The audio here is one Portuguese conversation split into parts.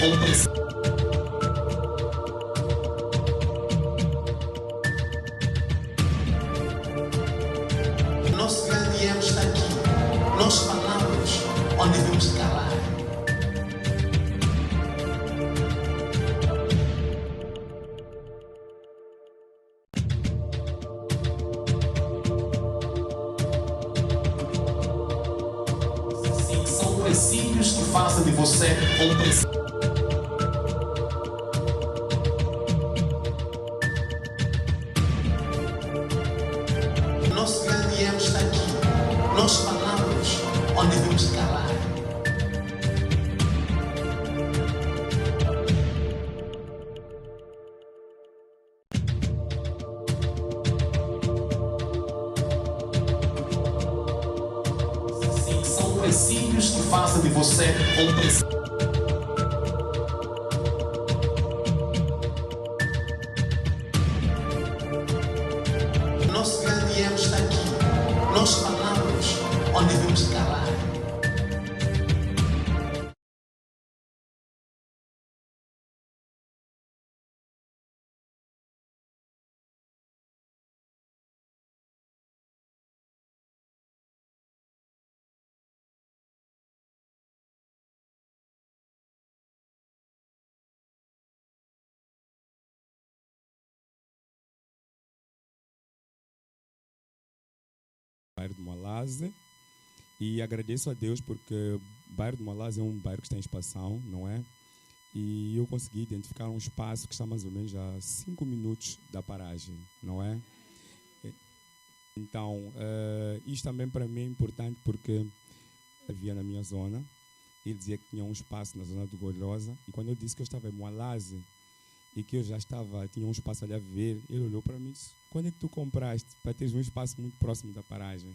Nosso grande erro está aqui. Nós falamos onde devemos calar. Sim, são princípios que fazem de você um princípio. Nosso grande erro está aqui. Nós falamos onde devemos calar. Sim, são princípios que fazem de você um princípio. Nosso grande erro está aqui. Nós falamos onde devemos calar. Bairro do Malaze, e agradeço a Deus porque o bairro do Malaze é um bairro que está em expansão, não é? E eu consegui identificar um espaço que está mais ou menos a 5 minutos da paragem, não é? Então, isto também para mim é importante porque havia na minha zona, ele dizia que tinha um espaço na zona do Golhosa, e quando eu disse que eu estava em Malaze e que eu já tinha um espaço ali a viver, ele olhou para mim e disse: quando é que tu compraste para teres um espaço muito próximo da paragem?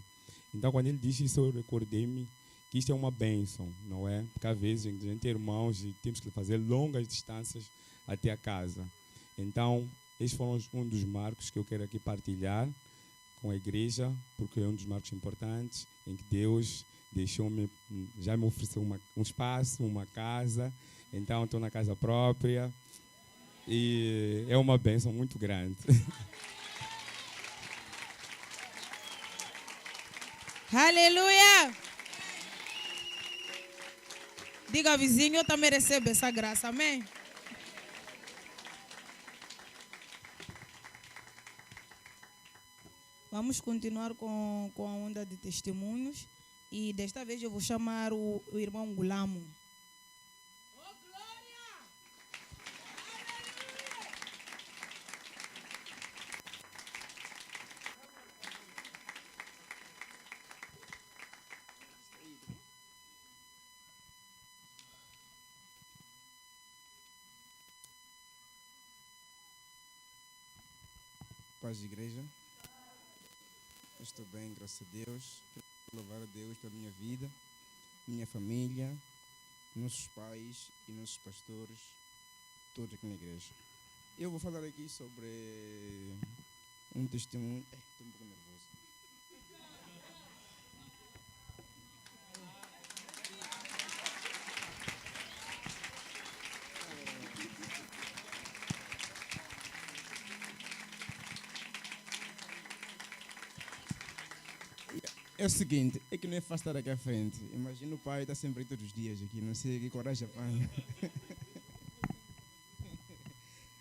Então, quando ele disse isso, eu recordei-me que isto é uma bênção, não é? Porque às vezes a gente é irmãos e temos que fazer longas distâncias até a casa. Então, estes foram um dos marcos que eu quero aqui partilhar com a igreja, porque é um dos marcos importantes em que Deus já me ofereceu um espaço, uma casa. Então, estou na casa própria. E é uma bênção muito grande. Aleluia! Diga ao vizinho, eu também recebo essa graça, amém? Vamos continuar com a onda de testemunhos. E desta vez eu vou chamar o irmão Gulamo. Paz de igreja. Eu estou bem, graças a Deus. Quero louvar a Deus pela minha vida, minha família, nossos pais e nossos pastores, todos aqui na igreja. Eu vou falar aqui sobre um testemunho. Estou um pouco nervoso. É o seguinte, é que não é fácil estar aqui à frente. Imagina o pai está sempre aí todos os dias aqui, não sei que coragem apanha.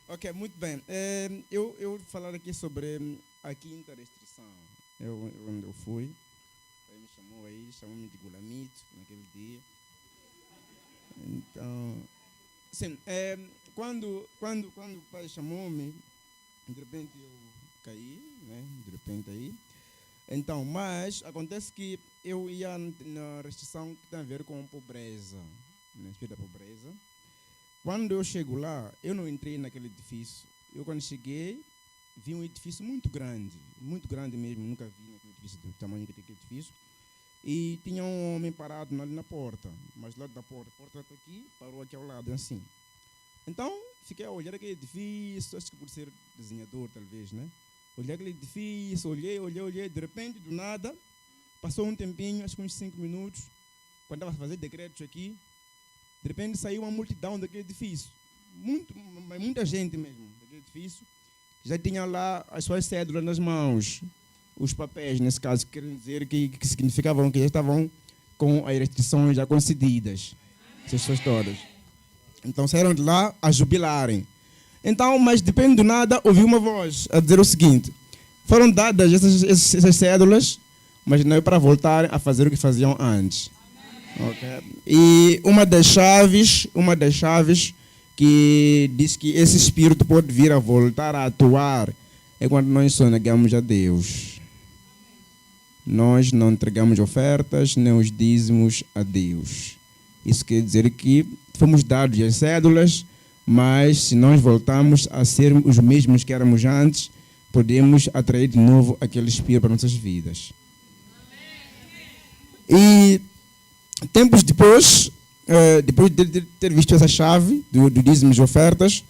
Ok, muito bem. Eu vou falar aqui sobre a quinta restrição. Onde eu fui, ele me chamou-me de Gulamito naquele dia. Então, sim, quando o pai chamou-me, de repente eu caí, né? De repente aí. Então, mas acontece que eu ia na restrição que tem a ver com pobreza, na espírito da pobreza. Quando eu chego lá, eu não entrei naquele edifício. Eu, quando cheguei, vi um edifício muito grande mesmo. Nunca vi naquele edifício do tamanho que tem aquele edifício. E tinha um homem parado ali na porta, mas do lado da porta. A porta está aqui, parou aqui ao lado, assim. Então, fiquei a olhar aquele edifício, acho que por ser desenhador, talvez, né? Olhei aquele edifício, olhei, de repente, do nada, passou um tempinho, acho que uns 5 minutos, quando estava a fazer decretos aqui, De repente saiu uma multidão daquele edifício. Muita gente mesmo daquele edifício. Já tinha lá as suas cédulas nas mãos. Os papéis, nesse caso, querem dizer que significavam que já estavam com as restrições já concedidas. Essas pessoas todas. Então saíram de lá a jubilarem. Então, mas depende do nada, ouvi uma voz a dizer o seguinte: foram dadas essas cédulas, mas não é para voltar a fazer o que faziam antes. Okay. E uma das chaves que diz que esse espírito pode vir a voltar a atuar é quando nós sonegamos a Deus. Nós não entregamos ofertas, nem os dízimos a Deus. Isso quer dizer que fomos dados as cédulas, mas se nós voltarmos a ser os mesmos que éramos antes, podemos atrair de novo aquele espírito para nossas vidas. E tempos depois, depois de ter visto essa chave do dízimos e ofertas,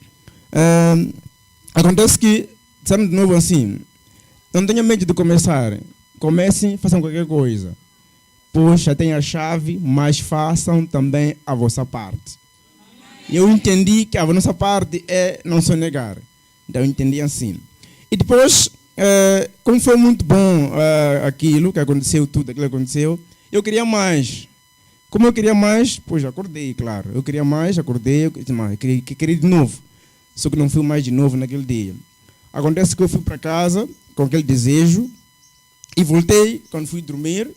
acontece que, disseram de novo assim: não tenham medo de começar, comecem, façam qualquer coisa. Pois já tem a chave, mas façam também a vossa parte. E eu entendi que a nossa parte é não sonegar. Então eu entendi assim. E depois, como foi muito bom aquilo que aconteceu, tudo aquilo que aconteceu, eu queria mais. Como eu queria mais, pois acordei, claro. Eu queria mais, acordei, eu queria de novo. Só que não fui mais de novo naquele dia. Acontece que eu fui para casa com aquele desejo e voltei, quando fui dormir,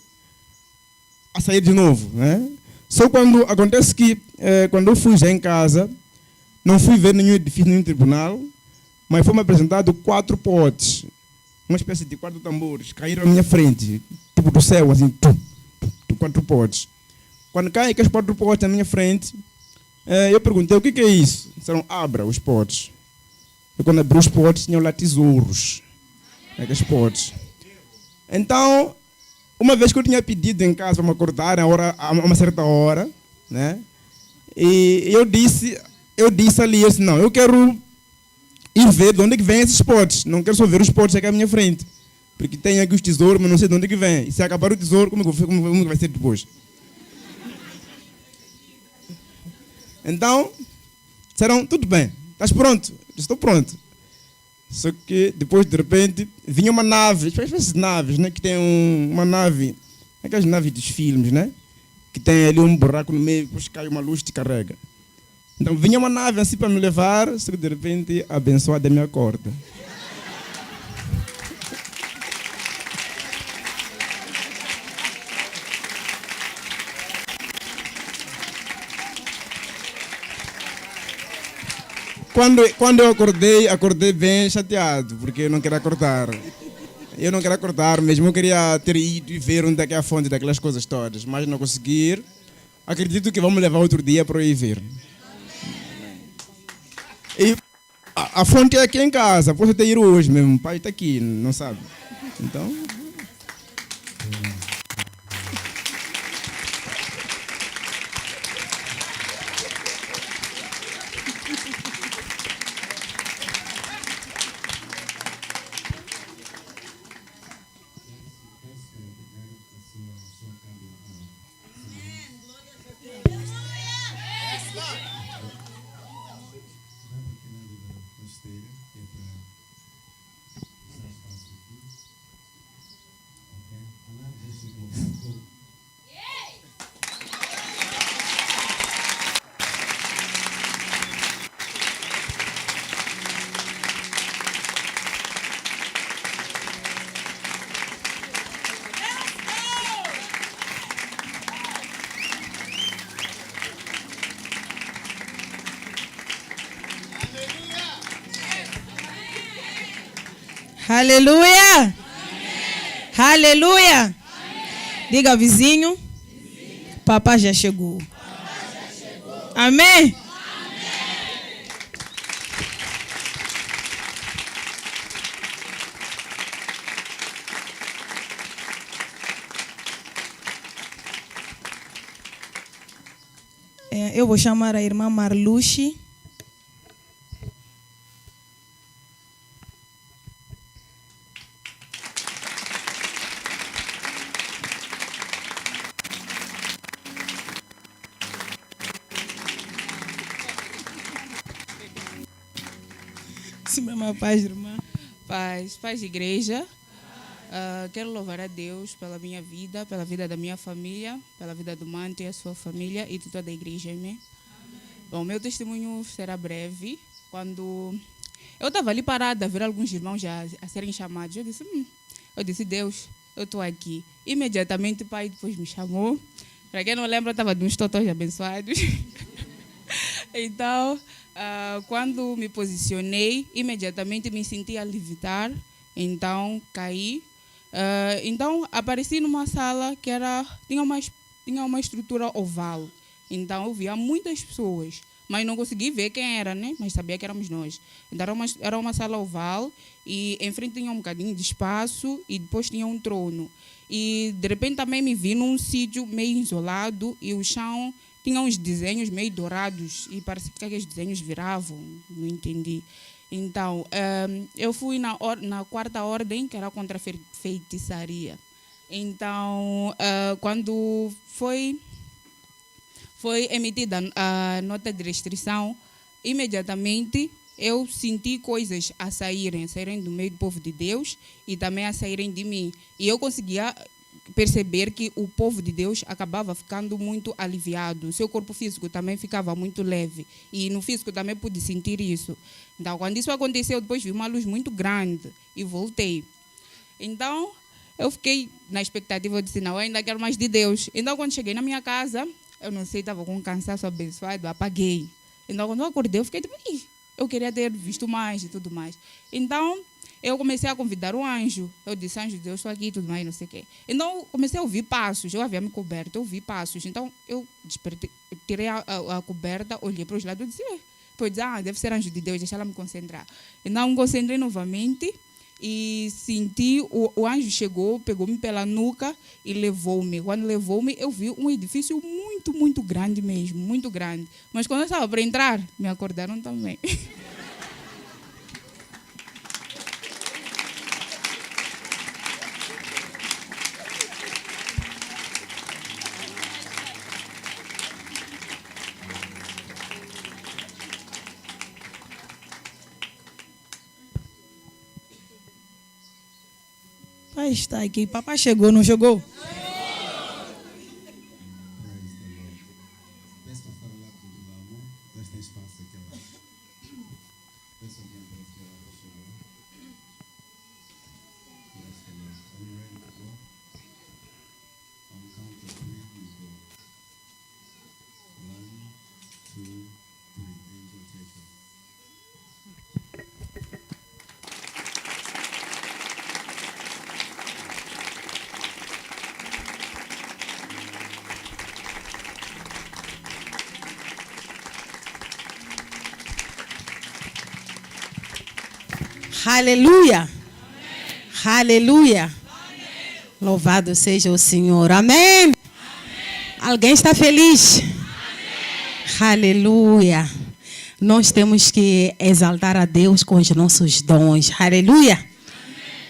a sair de novo, né? Só quando acontece que, quando eu fui já em casa, não fui ver nenhum edifício, nenhum tribunal, mas foi-me apresentado 4 potes, uma espécie de 4 tambores, caíram à minha frente, tipo do céu, assim, 4 potes. Quando caem aqueles 4 potes na minha frente, eu perguntei: o que é isso? Disseram: abra os potes. E quando abri os potes, tinham lá tesouros, aqueles potes. Então, uma vez que eu tinha pedido em casa para me acordar a uma certa hora, né? E eu disse ali, eu disse: não, eu quero ir ver de onde é que vem esses potes. Não quero só ver os potes aqui à minha frente. Porque tem aqui os tesouros, mas não sei de onde é que vem. E se acabar o tesouro, como vai ser depois? Então, disseram: tudo bem, estás pronto? Eu disse: estou pronto. Só que depois, de repente, vinha uma nave, espécie de naves, né? Que tem uma nave, aquelas naves dos filmes, né? Que tem ali um buraco no meio, depois cai uma luz e te carrega. Então vinha uma nave assim para me levar, só que de repente a abençoada me acorda. Quando eu acordei bem chateado, porque eu não queria acordar. Eu não queria acordar mesmo, eu queria ter ido e ver onde é que é a fonte daquelas coisas todas, mas não consegui. Acredito que vamos levar outro dia para eu ir ver. E a fonte é aqui em casa, posso até ir hoje mesmo, o pai está aqui, não sabe. Então... Aleluia! Amém. Aleluia! Amém. Diga, vizinho, papai já chegou. Amém? Eu vou chamar a irmã Marluxi. Sim, mesma paz, irmã. Paz de igreja. Quero louvar a Deus pela minha vida, pela vida da minha família, pela vida do Mante e a sua família e de toda a igreja. Amém? Bom, meu testemunho será breve. Quando eu estava ali parada a ver alguns irmãos a serem chamados, eu disse, Deus, eu estou aqui. Imediatamente o pai depois me chamou. Para quem não lembra, eu estava de uns totós abençoados. Então, quando me posicionei, imediatamente me senti a levitar. Então, caí. Então, apareci numa sala que tinha uma estrutura oval. Então, eu via muitas pessoas, mas não consegui ver quem era, né? Mas sabia que éramos nós. Então, era uma sala oval e em frente tinha um bocadinho de espaço e depois tinha um trono. E, de repente, também me vi num sítio meio isolado e o chão tinha uns desenhos meio dourados e parecia que aqueles desenhos viravam, não entendi. Então, eu fui na quarta ordem, que era contra a feitiçaria. Então, quando foi emitida a nota de restrição, imediatamente eu senti coisas a saírem do meio do povo de Deus e também a saírem de mim. E eu conseguia perceber que o povo de Deus acabava ficando muito aliviado. O seu corpo físico também ficava muito leve. E no físico também pude sentir isso. Então, quando isso aconteceu, depois vi uma luz muito grande e voltei. Então, eu fiquei na expectativa, eu disse, não, eu ainda quero mais de Deus. Então, quando cheguei na minha casa, eu não sei, estava com um cansaço abençoado, apaguei. Então, quando eu acordei, eu fiquei tipo, eu queria ter visto mais e tudo mais. Então, eu comecei a convidar o anjo. Eu disse, anjo, Deus, estou aqui e tudo mais, não sei o quê. Então, comecei a ouvir passos. Eu havia me coberto, eu ouvi passos. Então, eu despertei, tirei a coberta, olhei para os lados e disse, depois disse, deve ser anjo de Deus, deixa ela me concentrar. Então, me concentrei novamente e senti, o anjo chegou, pegou-me pela nuca e levou-me. Quando levou-me, eu vi um edifício muito, muito grande mesmo, muito grande. Mas quando eu estava para entrar, me acordaram também. Pai está aqui. Papai chegou, não chegou? Aleluia. Aleluia. Louvado seja o Senhor. Amém. Alguém está feliz? Aleluia. Nós temos que exaltar a Deus com os nossos dons. Aleluia.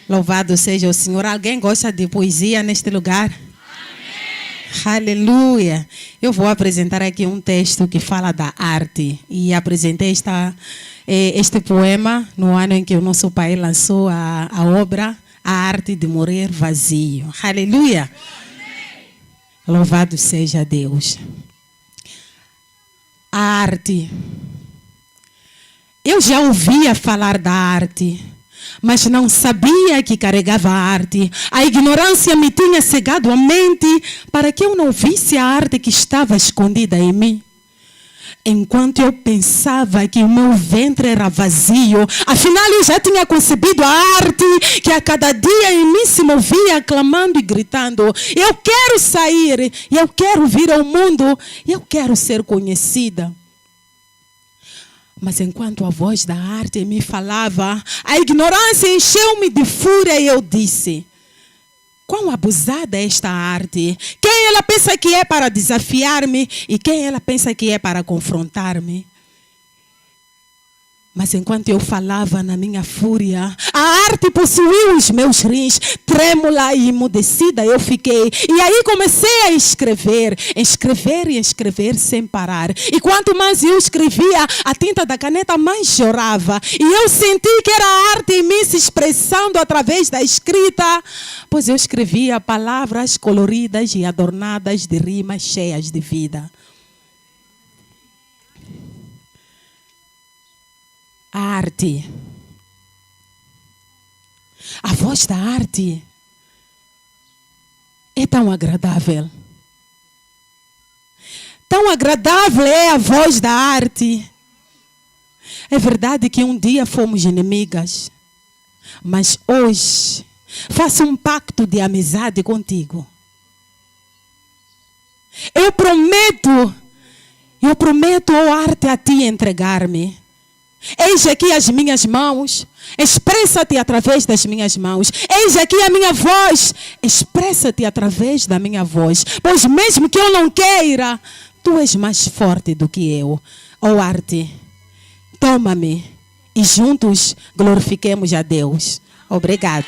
Louvado seja o Senhor. Alguém gosta de poesia neste lugar? Aleluia. Eu vou apresentar aqui um texto que fala da arte. E apresentei este poema no ano em que o nosso pai lançou a obra A Arte de Morrer Vazio. Aleluia. Louvado seja Deus. A arte. Eu já ouvia falar da arte, mas não sabia que carregava a arte. A ignorância me tinha cegado a mente para que eu não visse a arte que estava escondida em mim. Enquanto eu pensava que o meu ventre era vazio, afinal eu já tinha concebido a arte que a cada dia em mim se movia clamando e gritando: eu quero sair, eu quero vir ao mundo, eu quero ser conhecida. Mas enquanto a voz da arte me falava, a ignorância encheu-me de fúria e eu disse: quão abusada é esta arte? Quem ela pensa que é para desafiar-me e quem ela pensa que é para confrontar-me? Mas enquanto eu falava na minha fúria, a arte possuiu os meus rins, trêmula e emudecida eu fiquei. E aí comecei a escrever e escrever sem parar. E quanto mais eu escrevia, a tinta da caneta mais chorava. E eu senti que era a arte em mim se expressando através da escrita, pois eu escrevia palavras coloridas e adornadas de rimas cheias de vida. A arte, a voz da arte é tão agradável. Tão agradável é a voz da arte. É verdade que um dia fomos inimigas, mas hoje faço um pacto de amizade contigo. Eu prometo, ó arte, a ti entregar-me. Eis aqui as minhas mãos, expressa-te através das minhas mãos. Eis aqui a minha voz, expressa-te através da minha voz. Pois mesmo que eu não queira, tu és mais forte do que eu. Ó arte, toma-me e juntos glorifiquemos a Deus. Obrigada.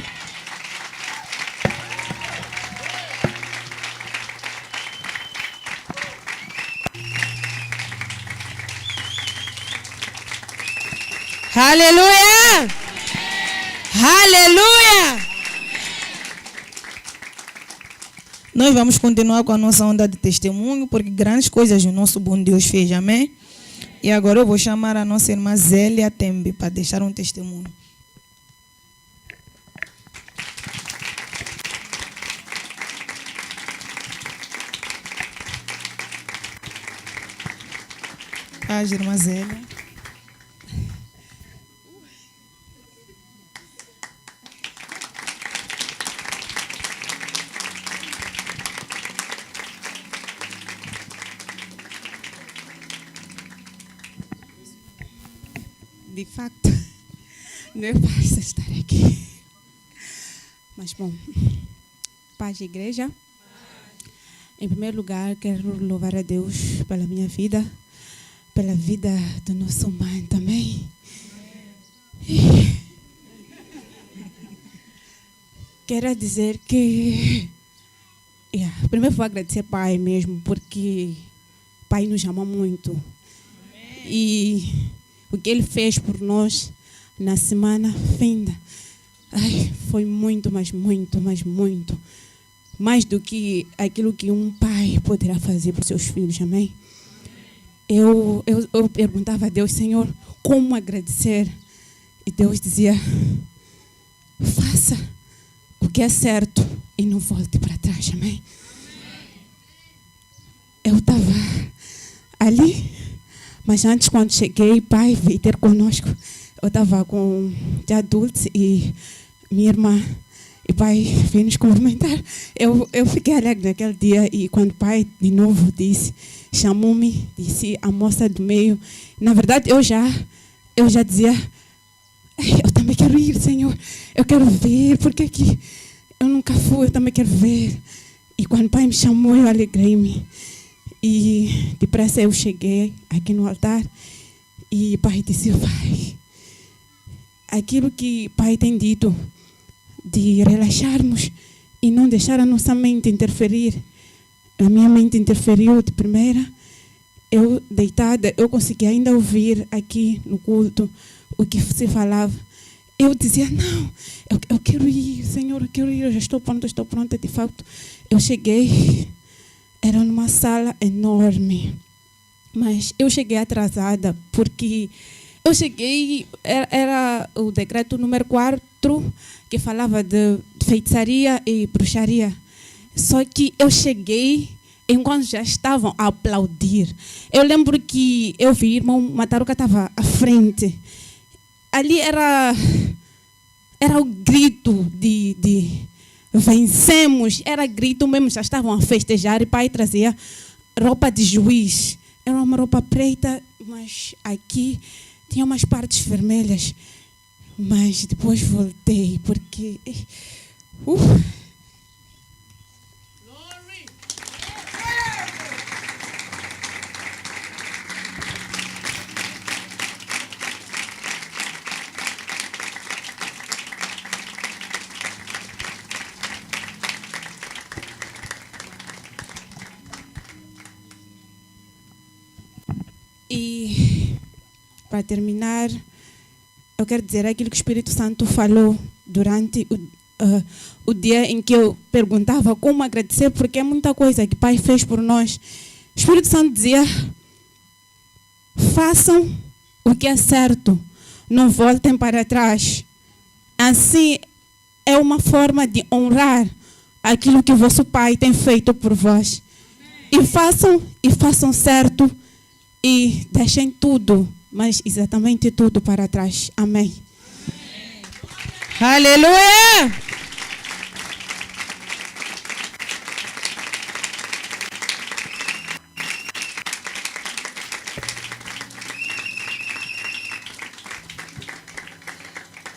Aleluia! Aleluia! Nós vamos continuar com a nossa onda de testemunho, porque grandes coisas o nosso bom Deus fez, amém? E agora eu vou chamar a nossa irmã Zélia Tembe para deixar um testemunho. Paz, irmã Zélia. De facto, não é fácil estar aqui. Mas, bom, paz, igreja. Em primeiro lugar, quero louvar a Deus pela minha vida, pela vida do nosso mãe também. Quero dizer que... primeiro vou agradecer ao Pai mesmo, porque o Pai nos ama muito. E o que Ele fez por nós na semana vinda foi muito, mas muito, mas muito. Mais do que aquilo que um pai poderá fazer para os seus filhos, amém? Eu perguntava a Deus, Senhor, como agradecer? E Deus dizia, faça o que é certo e não volte para trás, amém? Eu estava ali, mas antes, quando cheguei, pai veio ter conosco. Eu estava com de adultos e minha irmã e pai veio nos cumprimentar. Eu fiquei alegre naquele dia e quando o pai de novo disse, chamou-me, disse a moça do meio. Na verdade, eu já dizia, eu também quero ir, Senhor. Eu quero ver, porque aqui eu nunca fui, eu também quero ver. E quando o pai me chamou, eu alegrei-me. E depressa eu cheguei aqui no altar e o pai disse, vai, aquilo que o pai tem dito de relaxarmos e não deixar a nossa mente interferir. A minha mente interferiu de primeira. Eu deitada, eu consegui ainda ouvir aqui no culto o que se falava. Eu dizia, não, eu quero ir, Senhor, eu quero ir, eu já estou pronta, de fato. Eu cheguei, era numa sala enorme, mas eu cheguei atrasada, porque eu cheguei, era o decreto número 4, que falava de feitiçaria e bruxaria. Só que eu cheguei enquanto já estavam a aplaudir. Eu lembro que eu vi o irmão Mataruca estava à frente. Ali era o grito de vencemos, era grito mesmo, já estavam a festejar e o pai trazia roupa de juiz. Era uma roupa preta, mas aqui tinha umas partes vermelhas. Mas depois voltei, porque... para terminar, eu quero dizer aquilo que o Espírito Santo falou durante o dia em que eu perguntava como agradecer, porque é muita coisa que o Pai fez por nós. O Espírito Santo dizia: façam o que é certo, não voltem para trás. Assim, é uma forma de honrar aquilo que o vosso Pai tem feito por vós. E façam certo, e deixem tudo, mas exatamente tudo para trás. Amém. Aleluia!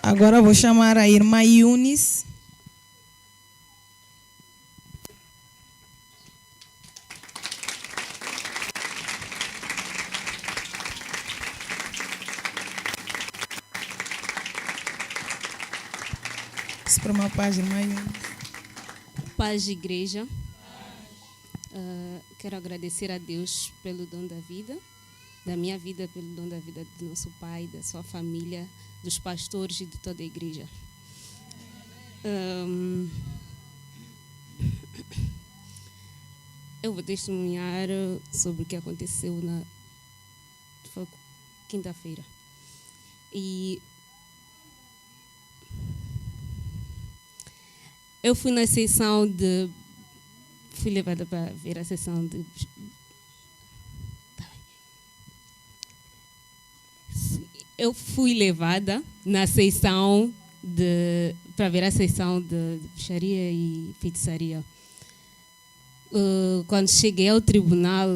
Agora vou chamar a irmã Eunice. Se para uma paz, irmã Eunice. Paz de igreja. Quero agradecer a Deus pelo dom da vida, da minha vida, pelo dom da vida do nosso pai, da sua família, dos pastores e de toda a igreja. Eu vou testemunhar sobre o que aconteceu na quinta-feira. E eu fui na sessão de... Fui levada para ver a sessão de... Eu fui levada na sessão para ver a sessão de bruxaria e feitiçaria. Quando cheguei ao tribunal,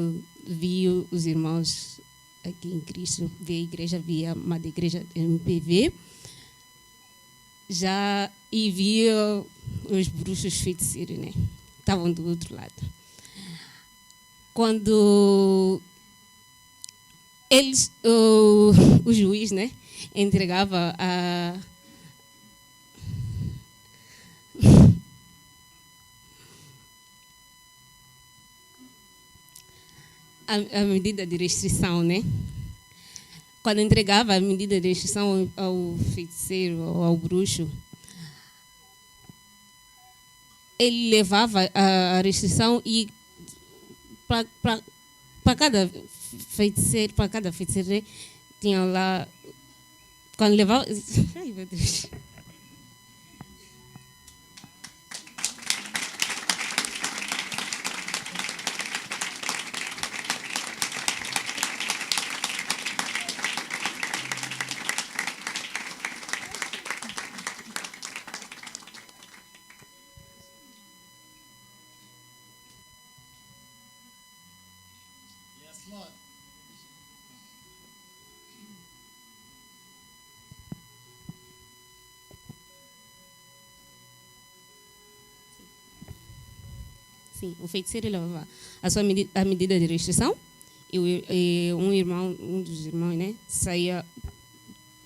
vi os irmãos aqui em Cristo, vi a igreja, vi a amada igreja MPV, e vi os bruxos feiticeiros, né? Estavam do outro lado. Quando eles, o juiz, né, entregava a medida de restrição, né? Quando entregava a medida de restrição ao feiticeiro ou ao bruxo, ele levava a restrição e para cada feiticeiro, né, tinha lá, quando levava... Ai, meu Deus. Sim, o feiticeiro levava a medida de restrição e um dos irmãos, né, saía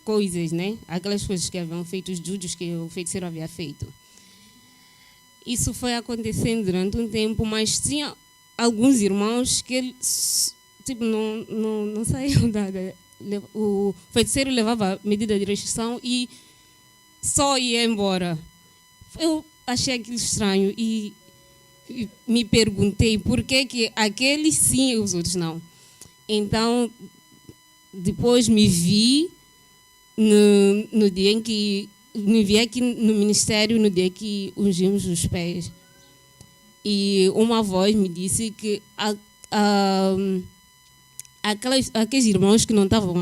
coisas, né, aquelas coisas que haviam feito, os judos que o feiticeiro havia feito. Isso foi acontecendo durante um tempo, mas tinha alguns irmãos que tipo, não saíam o feiticeiro levava a medida de restrição e só ia embora. Eu achei aquilo estranho e me perguntei por que aqueles sim e os outros não. Então, depois me vi no dia em que me vi aqui no ministério, no dia que ungimos os pés. E uma voz me disse que aqueles irmãos que não estavam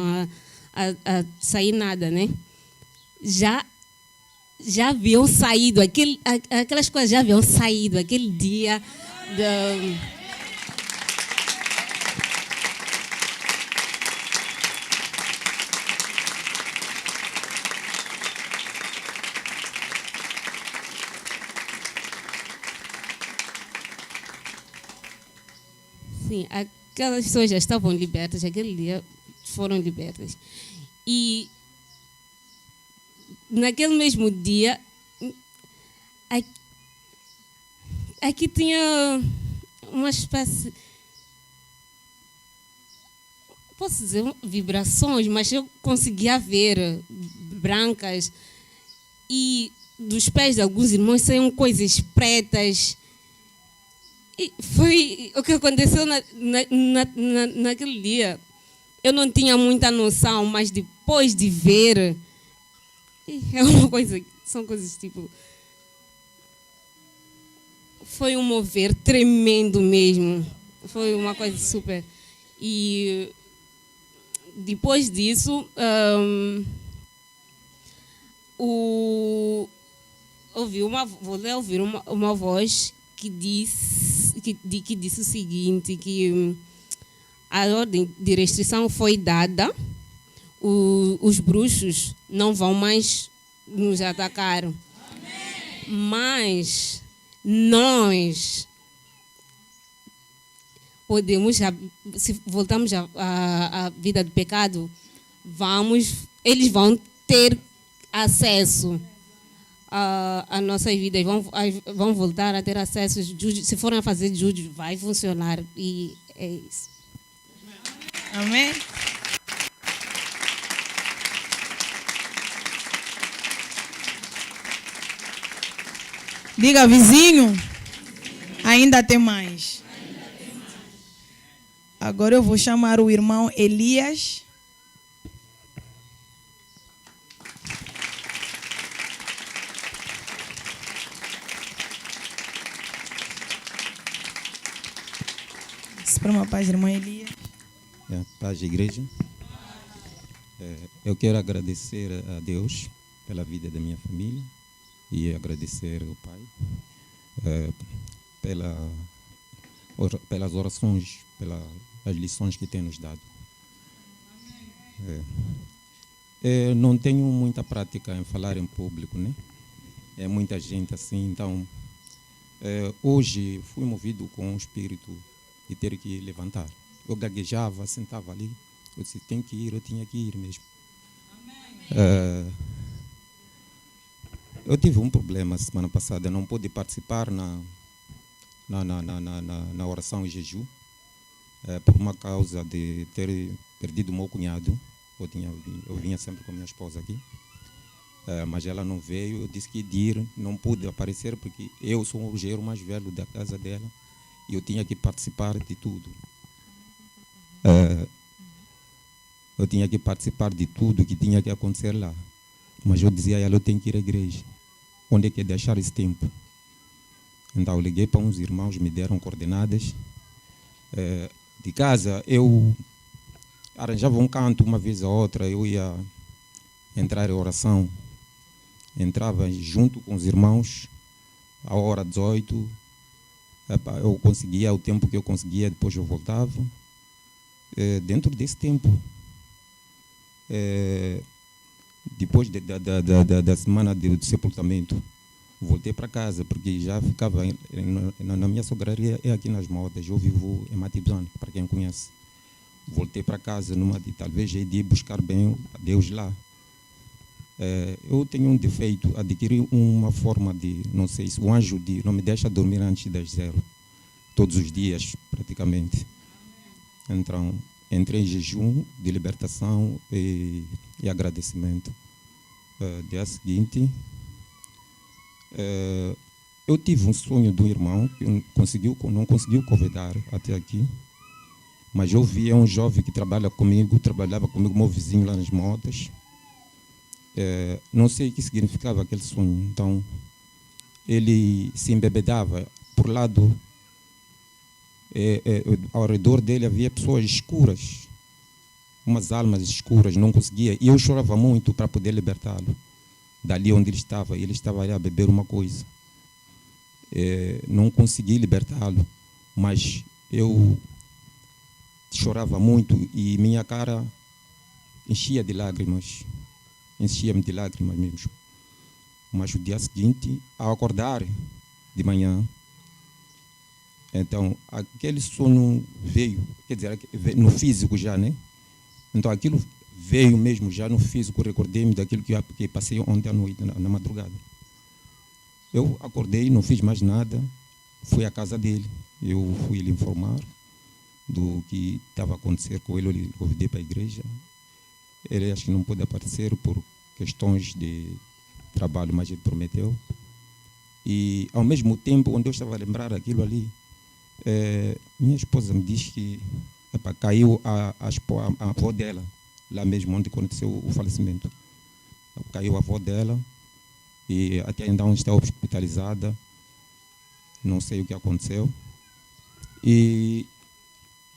a sair nada, né? Já haviam saído, aquelas coisas já haviam saído, aquele dia Sim, aquelas pessoas já estavam libertas, aquele dia foram libertas. E naquele mesmo dia, aqui tinha uma espécie... posso dizer, vibrações, mas eu conseguia ver brancas e dos pés de alguns irmãos saíam coisas pretas. E foi o que aconteceu naquele dia. Eu não tinha muita noção, mas depois de ver, é uma coisa, são coisas tipo... Foi um mover tremendo mesmo. Foi uma coisa super... E depois disso, voltei a ouvir uma voz que disse o seguinte, que a ordem de restrição foi dada, os bruxos não vão mais nos atacar. Amém. Mas nós podemos, se voltamos à vida do pecado, eles vão ter acesso à nossas vidas, vão voltar a ter acesso. Se forem a fazer júdios, vai funcionar. E é isso. Amém? Diga, vizinho, ainda tem mais. Agora eu vou chamar o irmão Elias. Suprema paz, irmão Elias. Paz de igreja. Eu quero agradecer a Deus pela vida da minha família e agradecer ao Pai pelas orações, pelas lições que tem nos dado. Não tenho muita prática em falar em público, né? É muita gente assim, então hoje fui movido com o espírito de ter que levantar. Eu gaguejava, sentava ali, eu disse, tem que ir, eu tinha que ir mesmo. Eu tive um problema semana passada, não pude participar na oração e jejum, por uma causa de ter perdido o meu cunhado. Eu vinha sempre com a minha esposa aqui, mas ela não veio, eu disse que ia ir, não pude aparecer porque eu sou o genro mais velho da casa dela e eu tinha que participar de tudo. Eu tinha que participar de tudo que tinha que acontecer lá. Mas eu dizia a ela, eu tenho que ir à igreja. Onde é que é deixar esse tempo? Então eu liguei para uns irmãos, me deram coordenadas. De casa, eu arranjava um canto uma vez ou outra, eu ia entrar em oração. Entrava junto com os irmãos, à hora 18. Eu conseguia o tempo que eu conseguia, depois eu voltava. Dentro desse tempo, depois da semana de sepultamento, voltei para casa, porque já ficava na minha sograria, é aqui nas Modas, eu vivo em Matibzone, para quem conhece. Voltei para casa numa de talvez de ir buscar bem a Deus lá. Eu tenho um defeito, adquiri uma forma de, não sei se o anjo não me deixa dormir antes das 0, todos os dias praticamente. Então, entrei em jejum de libertação e agradecimento. Dia seguinte, eu tive um sonho do irmão que não conseguiu convidar até aqui, mas eu via um jovem que trabalhava comigo, meu vizinho lá nas Modas. Não sei o que significava aquele sonho. Então, ele se embebedava por lado. Ao redor dele havia pessoas escuras, umas almas escuras, não conseguia. E eu chorava muito para poder libertá-lo dali onde ele estava. Ele estava ali a beber uma coisa. Não consegui libertá-lo, mas eu chorava muito e minha cara enchia de lágrimas. Enchia-me de lágrimas mesmo. Mas o dia seguinte, ao acordar de manhã, então, aquele sonho veio, quer dizer, no físico já, né? Então, aquilo veio mesmo já no físico, recordei-me daquilo que passei ontem à noite, na madrugada. Eu acordei, não fiz mais nada, fui à casa dele, eu fui lhe informar, do que estava a acontecer com ele, eu lhe convidei para a igreja. Ele acho que não pôde aparecer por questões de trabalho, mas ele prometeu. E, ao mesmo tempo, onde eu estava a lembrar aquilo ali, minha esposa me disse que caiu a avó dela, lá mesmo onde aconteceu o falecimento. Caiu a avó dela e até então está hospitalizada. Não sei o que aconteceu. E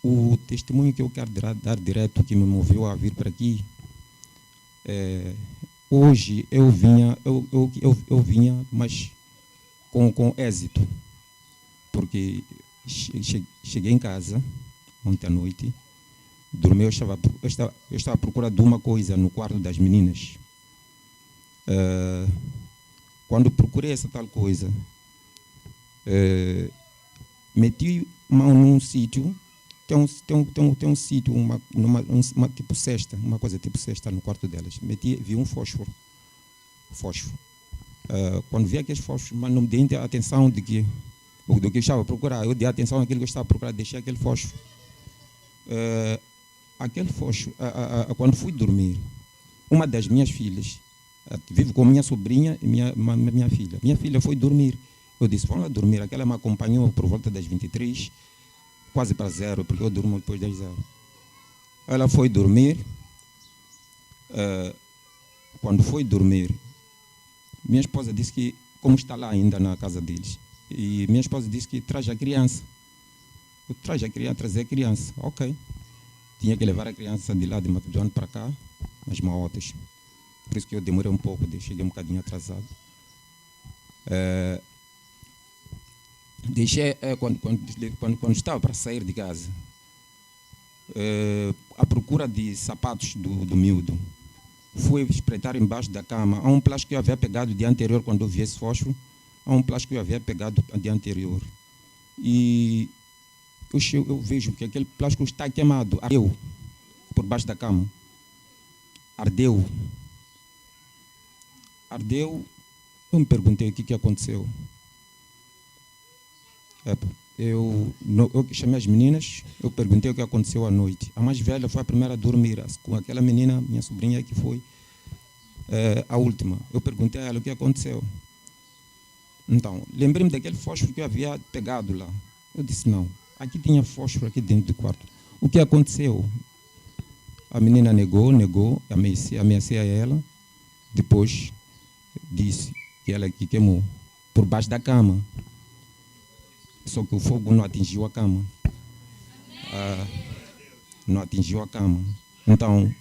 o testemunho que eu quero dar direto, que me moveu a vir para aqui, hoje eu vinha, mas com êxito, porque cheguei em casa ontem à noite, dormi, eu estava à procura de uma coisa no quarto das meninas. Quando procurei essa tal coisa, meti mão num sítio, tem um sítio, uma tipo cesta, uma coisa tipo cesta no quarto delas. Vi um fósforo. Quando vi aqueles fósforos, mas não me dei a atenção do que eu estava a procurar. Eu dei atenção àquilo que eu estava a procurar, deixei aquele fósforo. Aquele fósforo, quando fui dormir, uma das minhas filhas, vivo com minha sobrinha e minha filha. Minha filha foi dormir. Eu disse, vamos lá dormir. Aquela me acompanhou por volta das 23, quase para 0, porque eu durmo depois das 0. Ela foi dormir. Quando foi dormir, minha esposa disse que, como está lá ainda na casa deles, e minha esposa disse que traz a criança. Eu trazer a criança. Ok. Tinha que levar a criança de lá de Mato Grosso para cá, nas Maotas. Por isso que eu demorei um pouco, cheguei um bocadinho atrasado. Quando estava para sair de casa, à procura de sapatos do miúdo, fui espreitar embaixo da cama. Há um plástico que eu havia pegado o dia anterior, quando eu vi esse fósforo. Há um plástico que eu havia pegado o dia anterior. E eu vejo que aquele plástico está queimado. Ardeu por baixo da cama. Ardeu. Eu me perguntei o que aconteceu. Eu chamei as meninas, eu perguntei o que aconteceu à noite. A mais velha foi a primeira a dormir, com aquela menina, minha sobrinha, que foi a última. Eu perguntei a ela o que aconteceu. Então, lembrei-me daquele fósforo que eu havia pegado lá. Eu disse, não, aqui tinha fósforo aqui dentro do quarto. O que aconteceu? A menina negou, ameacei a ela. Depois disse que ela que queimou por baixo da cama. Só que o fogo não atingiu a cama. Não atingiu a cama. Então,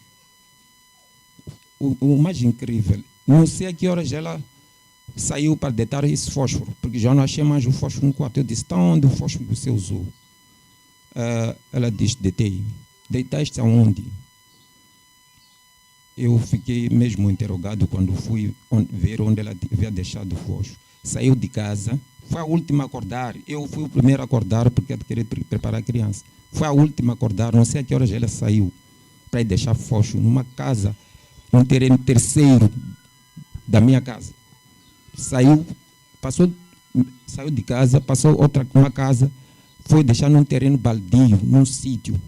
o mais incrível, não sei a que horas ela saiu para deitar esse fósforo, porque já não achei mais o fósforo no quarto. Eu disse, está onde o fósforo que você usou? Ela disse, deitei. Deitaste aonde? Eu fiquei mesmo interrogado quando fui ver onde ela havia deixado o fósforo. Saiu de casa, foi a última a acordar. Eu fui o primeiro a acordar porque eu queria preparar a criança. Foi a última a acordar, não sei a que horas ela saiu para ir deixar fósforo numa casa, num terreno terceiro da minha casa. Saiu de casa, passou uma casa, foi deixar num terreno baldio, num sítio.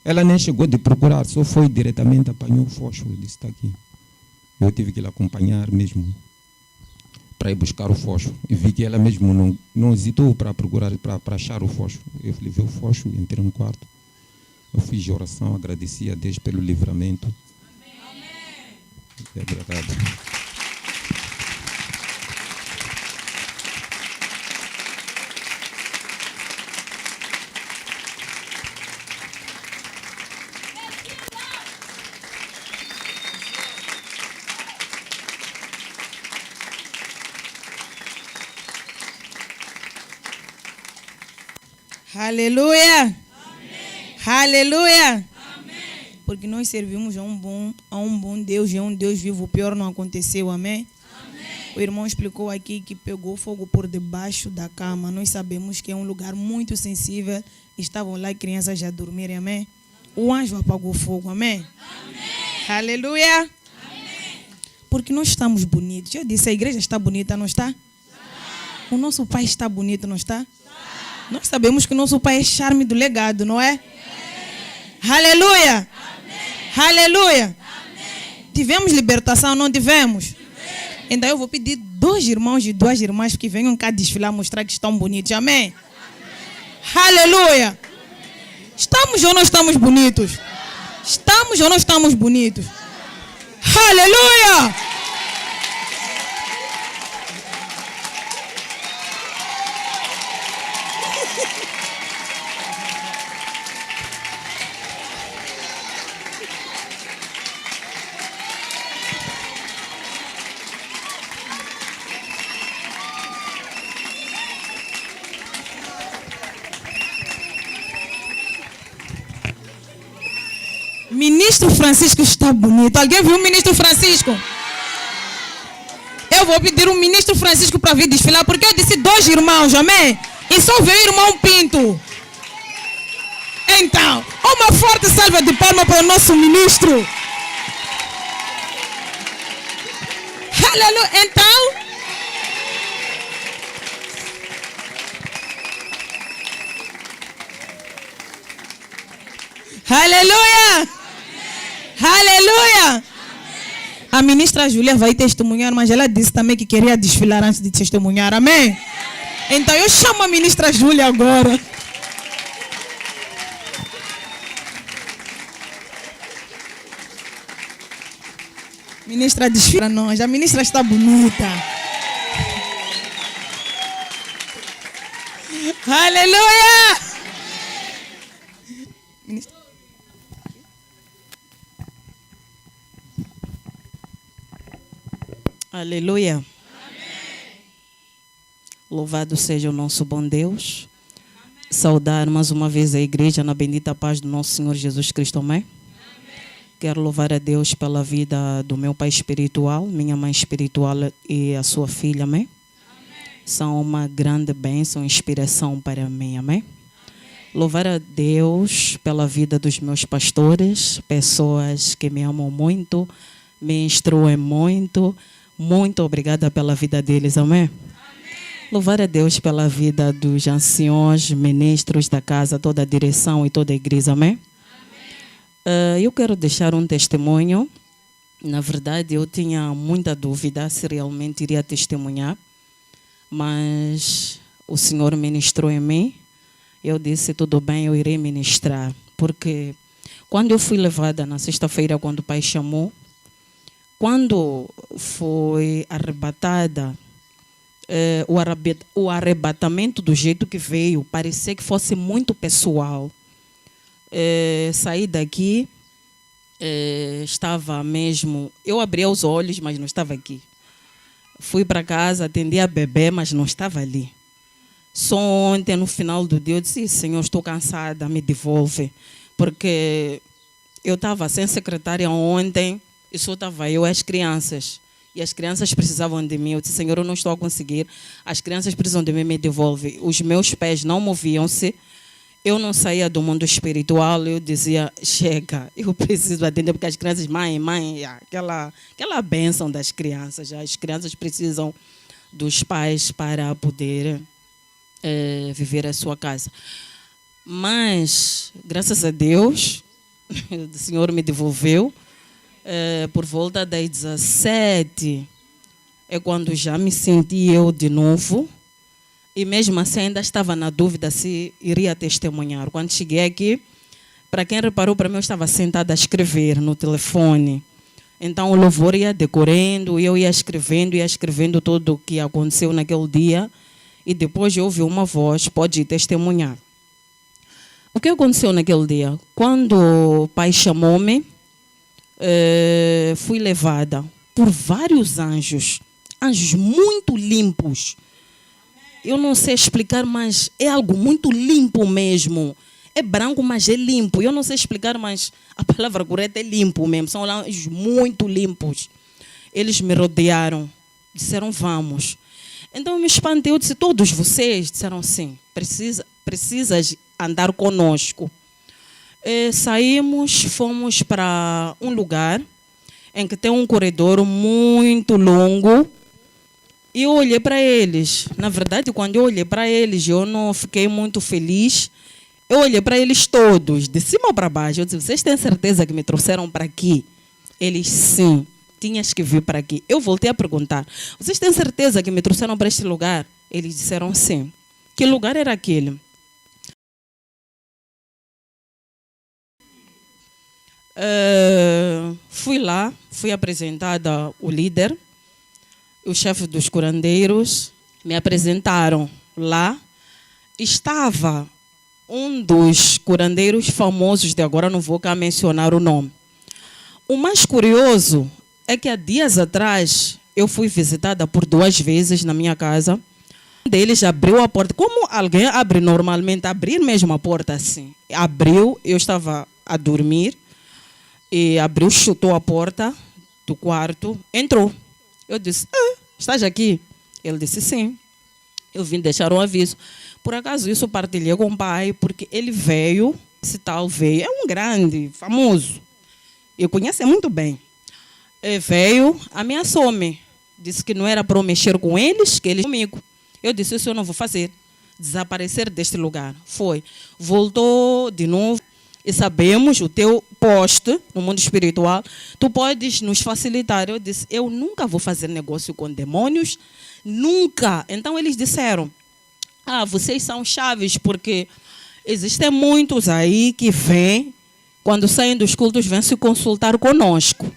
Ela nem chegou de procurar, só foi diretamente, apanhou o fósforo, disse, está aqui. Eu tive que lhe acompanhar mesmo para ir buscar o fósforo. E vi que ela mesmo não hesitou para procurar, para achar o fósforo. Eu levei o fósforo, entrei no quarto. Eu fiz oração, agradeci a Deus pelo livramento. Amém. Obrigado. Aleluia! Amém. Aleluia! Amém. Porque nós servimos a um bom Deus, e é um Deus vivo. O pior não aconteceu, amém? Amém? O irmão explicou aqui que pegou fogo por debaixo da cama. Nós sabemos que é um lugar muito sensível. Estavam lá crianças a dormirem, amém? O anjo apagou o fogo, amém? Amém. Aleluia! Amém. Porque nós estamos bonitos. Eu disse, a igreja está bonita, não está? Está. O nosso pai está bonito, não está? Está. Nós sabemos que nosso pai é charme do legado, não é? Aleluia! Aleluia! Tivemos libertação, não tivemos? Então eu vou pedir 2 irmãos e 2 irmãs que venham cá desfilar, mostrar que estão bonitos. Amém? Aleluia! Estamos ou não estamos bonitos? Estamos ou não estamos bonitos? Aleluia! Ministro Francisco está bonito. Alguém viu o ministro Francisco? Eu vou pedir o ministro Francisco para vir desfilar, porque eu disse 2 irmãos, amém? E só veio o irmão Pinto. Então, uma forte salva de palmas para o nosso ministro. Aleluia. Então, aleluia. Aleluia! A ministra Júlia vai testemunhar, mas ela disse também que queria desfilar antes de testemunhar. Amém? Então eu chamo a ministra Júlia agora. Ministra, desfila nós. A ministra está bonita. Aleluia! Ministra. Aleluia. Amém. Louvado seja o nosso bom Deus. Amém. Saudar mais uma vez a igreja na bendita paz do nosso Senhor Jesus Cristo. Amém. Amém. Quero louvar a Deus pela vida do meu pai espiritual, minha mãe espiritual e a sua filha. Amém. Amém. São uma grande bênção, inspiração para mim. Amém. Amém. Louvar a Deus pela vida dos meus pastores, pessoas que me amam muito, me instruem muito. Muito obrigada pela vida deles, amém? Amém? Louvar a Deus pela vida dos anciões, ministros da casa, toda a direção e toda a igreja, amém? Amém. Eu quero deixar um testemunho. Na verdade, eu tinha muita dúvida se realmente iria testemunhar, mas o Senhor ministrou em mim. Eu disse, tudo bem, eu irei ministrar, porque quando eu fui levada na sexta-feira, quando o pai chamou, quando foi arrebatada, o arrebatamento do jeito que veio, parecia que fosse muito pessoal. Saí daqui, estava mesmo... Eu abria os olhos, mas não estava aqui. Fui para casa, atendi a bebê, mas não estava ali. Só ontem, no final do dia, eu disse, Senhor, estou cansada, me devolve. Porque eu estava sem secretária ontem, e só estava eu e as crianças. E as crianças precisavam de mim. Eu disse, Senhor, eu não estou a conseguir. As crianças precisam de mim, me devolve. Os meus pés não moviam-se. Eu não saía do mundo espiritual. Eu dizia, chega, eu preciso atender. Porque as crianças, mãe, aquela bênção das crianças. As crianças precisam dos pais para poder viver a sua casa. Mas, graças a Deus, o Senhor me devolveu. Por volta das 17 é quando já me senti eu de novo, e mesmo assim ainda estava na dúvida se iria testemunhar. Quando cheguei aqui, para quem reparou, para mim eu estava sentada a escrever no telefone. Então o louvor ia decorando, eu ia escrevendo tudo o que aconteceu naquele dia, e depois eu ouvi uma voz, pode testemunhar. O que aconteceu naquele dia? Quando o pai chamou-me, fui levada por vários anjos muito limpos. Eu não sei explicar, mas é algo muito limpo mesmo. É branco, mas é limpo. Eu não sei explicar, mas a palavra correta é limpo mesmo. São anjos muito limpos. Eles me rodearam, disseram vamos. Então eu me espantei, eu disse, todos vocês? Disseram sim, precisas andar conosco. Saímos, fomos para um lugar em que tem um corredor muito longo, E eu olhei para eles. Na verdade, quando eu olhei para eles, eu não fiquei muito feliz. Eu olhei para eles todos, de cima para baixo. Eu disse, vocês têm certeza que me trouxeram para aqui? Eles, sim. Tinhas que vir para aqui. Eu voltei a perguntar, vocês têm certeza que me trouxeram para este lugar? Eles disseram, sim. Que lugar era aquele? Fui lá, fui apresentada o líder, o chefe dos curandeiros, me apresentaram lá. Estava um dos curandeiros famosos de agora, não vou cá mencionar o nome. O mais curioso é que há dias atrás eu fui visitada por 2 vezes na minha casa. Um deles abriu a porta, como alguém abre normalmente, abrir mesmo a porta assim. Abriu, eu estava a dormir, e abriu, chutou a porta do quarto, entrou. Eu disse, estás aqui? Ele disse, sim. Eu vim deixar um aviso. Por acaso isso eu partilhei com o pai, porque ele veio, esse tal veio, é um grande, famoso. Eu conheço muito bem. Ele veio, ameaçou-me. Disse que não era para eu mexer com eles, que eles comigo. Eu disse, isso eu não vou fazer. Desaparecer deste lugar. Foi. Voltou de novo. E sabemos o teu posto no mundo espiritual, tu podes nos facilitar. Eu disse, eu nunca vou fazer negócio com demônios, nunca. Então eles disseram, vocês são chaves, porque existem muitos aí que vêm, quando saem dos cultos, vêm se consultar conosco.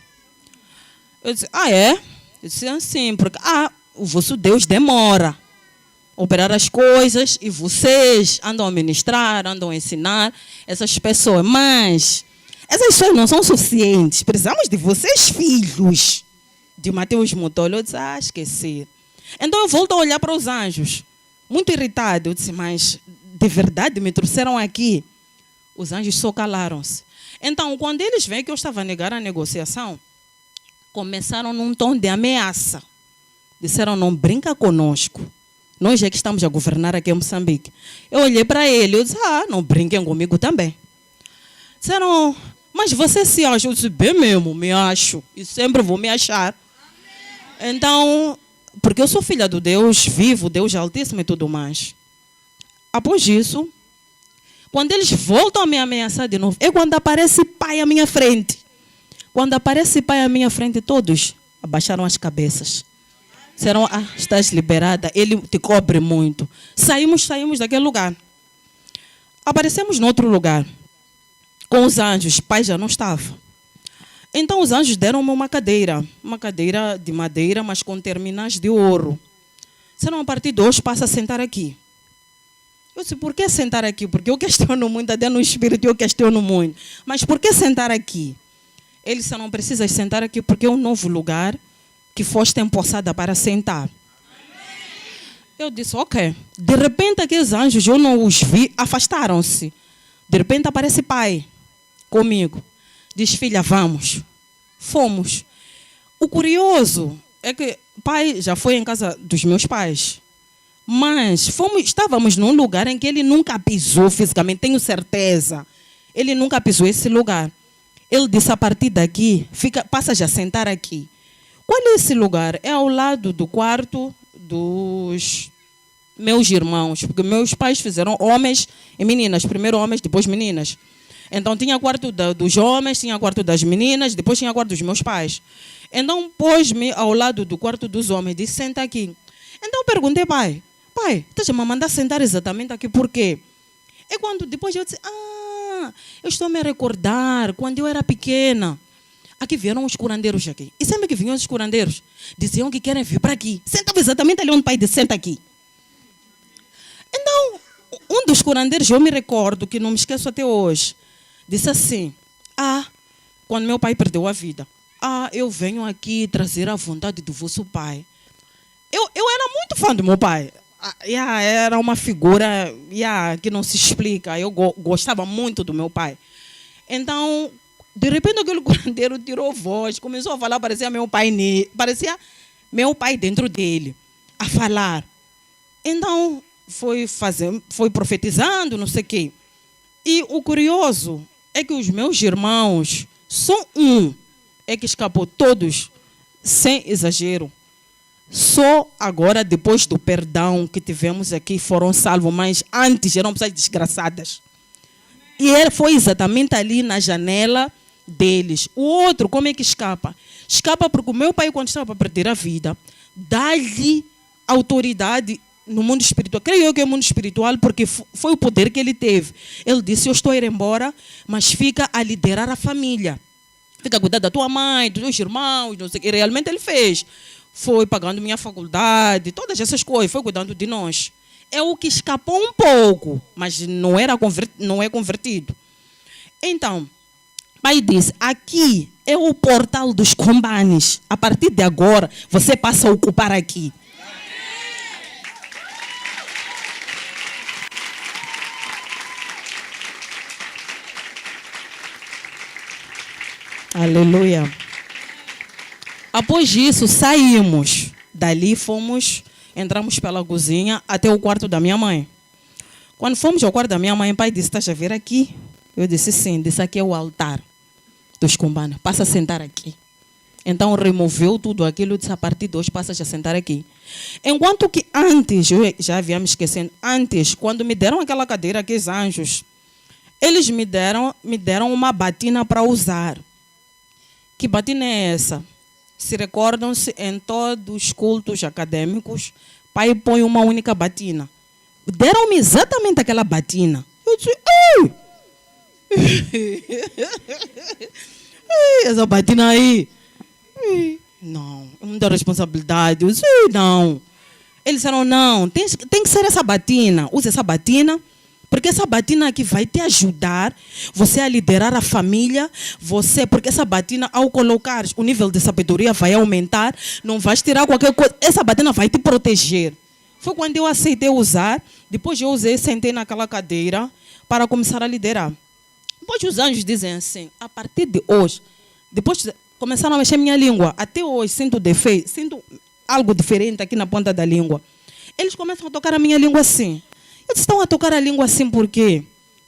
Eu disse, é? Eu disse assim, porque o vosso Deus demora operar as coisas e vocês andam a ministrar, andam a ensinar essas pessoas. Mas essas pessoas não são suficientes. Precisamos de vocês, filhos de Mateus Mutolo. Eu disse, esqueci. Então eu volto a olhar para os anjos, muito irritado. Eu disse, mas de verdade me trouxeram aqui? Os anjos só calaram-se. Então, quando eles veem que eu estava a negar a negociação, começaram num tom de ameaça. Disseram, não brinca conosco. Nós é que estamos a governar aqui em Moçambique. Eu olhei para ele, eu disse, não brinquem comigo também. Disseram, mas você se acha? Eu disse, bem mesmo, me acho. E sempre vou me achar. Então, porque eu sou filha do Deus vivo, Deus Altíssimo e tudo mais. Após isso, quando eles voltam a me ameaçar de novo, é quando aparece pai à minha frente. Quando aparece pai à minha frente, todos abaixaram as cabeças. Disseram, estás liberada, ele te cobre muito. Saímos daquele lugar. Aparecemos em outro lugar. Com os anjos, pai já não estava. Então os anjos deram-me uma cadeira de madeira, mas com terminais de ouro. Disseram, a partir de hoje, passa a sentar aqui. Eu disse, por que sentar aqui? Porque eu questiono muito, até no espírito eu questiono muito. Mas por que sentar aqui? Eles disseram, não precisas sentar aqui porque é um novo lugar que foste empossada para sentar. Eu disse, ok. De repente, aqueles anjos, eu não os vi, afastaram-se. De repente, aparece pai comigo. Diz, filha, vamos. Fomos. O curioso é que pai já foi em casa dos meus pais. Mas estávamos num lugar em que ele nunca pisou fisicamente, tenho certeza. Ele nunca pisou esse lugar. Ele disse, a partir daqui, passa já a sentar aqui. Qual é esse lugar? É ao lado do quarto dos meus irmãos, porque meus pais fizeram homens e meninas, primeiro homens, depois meninas. Então tinha quarto dos homens, tinha quarto das meninas, depois tinha quarto dos meus pais. Então pôs-me ao lado do quarto dos homens, disse, senta aqui. Então eu perguntei, pai, estás a me mandar sentar exatamente aqui, por quê? É quando depois eu disse, eu estou a me recordar, quando eu era pequena, aqui vieram os curandeiros aqui. E sempre que vinham os curandeiros, diziam que querem vir para aqui. Sentava exatamente ali onde o pai disse, senta aqui. Então, um dos curandeiros, eu me recordo, que não me esqueço até hoje, disse assim, quando meu pai perdeu a vida, eu venho aqui trazer a vontade do vosso pai. Eu era muito fã do meu pai. Era uma figura que não se explica. Eu gostava muito do meu pai. Então, de repente, aquele curandeiro tirou voz, começou a falar, parecia meu pai dentro dele, a falar. Então, foi profetizando, não sei o quê. E o curioso é que os meus irmãos, só um é que escapou, todos, sem exagero, Só agora, depois do perdão que tivemos aqui, foram salvos, mas antes eram pessoas desgraçadas. E foi exatamente ali na janela deles. O outro, como é que escapa? Escapa porque o meu pai, quando estava para perder a vida, dá-lhe autoridade no mundo espiritual. Creio eu que é mundo espiritual, porque foi o poder que ele teve. Ele disse: eu estou a ir embora, mas fica a liderar a família. Fica a cuidar da tua mãe, dos teus irmãos, não sei o que. Realmente ele fez. Foi pagando minha faculdade, todas essas coisas, foi cuidando de nós. É o que escapou um pouco, mas não é convertido. Então, pai disse: aqui é o portal dos Combanes. A partir de agora, você passa a ocupar aqui. Aleluia. Após isso, saímos. Dali entramos pela cozinha até o quarto da minha mãe. Quando fomos ao quarto da minha mãe, o pai disse: estás a ver aqui? Eu disse: sim. Disse: aqui é o altar dos Combanas. Passa a sentar aqui. Então removeu tudo aquilo e disse: a partir de hoje passas a sentar aqui. Enquanto que antes, eu já havia me esquecendo, antes, quando me deram aquela cadeira, aqueles anjos, eles me deram uma batina para usar. Que batina é essa? Se recordam-se, em todos os cultos acadêmicos, pai põe uma única batina. Deram-me exatamente aquela batina. Eu disse: ei! Essa batina aí. Não, é muita responsabilidade. Eu disse: não. Eles disseram: não, tem que ser essa batina. Use essa batina, porque essa batina aqui vai te ajudar você a liderar a família, porque essa batina, ao colocar, o nível de sabedoria vai aumentar, não vais tirar qualquer coisa, essa batina vai te proteger. Foi quando eu aceitei usar, depois eu usei, sentei naquela cadeira para começar a liderar. Depois os anjos dizem assim: a partir de hoje, depois começaram a mexer minha língua, até hoje sinto defeito, sinto algo diferente aqui na ponta da língua. Eles começam a tocar a minha língua assim. Eles estão a tocar a língua assim por quê?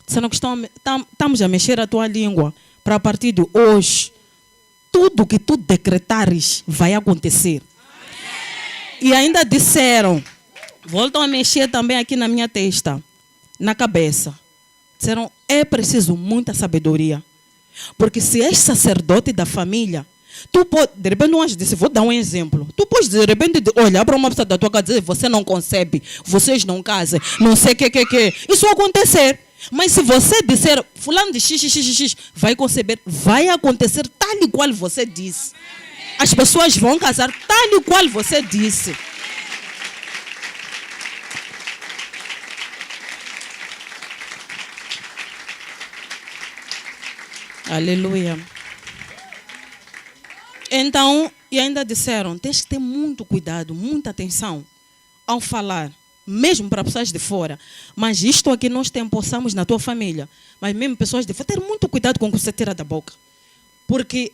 Disseram que estamos a mexer a tua língua para a partir de hoje, tudo que tu decretares vai acontecer. Amém. E ainda disseram, voltam a mexer também aqui na minha testa, na cabeça. Disseram: é preciso muita sabedoria. Porque se és sacerdote da família, tu pode, de repente, um anjo disse: vou dar um exemplo. Tu podes, de repente, olhar para uma pessoa da tua casa e dizer: você não concebe, vocês não casam, não sei o que. Isso vai acontecer. Mas se você disser: fulano de x, vai conceber, vai acontecer tal e qual você disse. As pessoas vão casar tal e qual você disse. Aleluia. Então, e ainda disseram: tens que ter muito cuidado, muita atenção ao falar, mesmo para pessoas de fora. Mas isto aqui nós possamos na tua família, mas mesmo pessoas de fora, ter muito cuidado com o que você tira da boca. Porque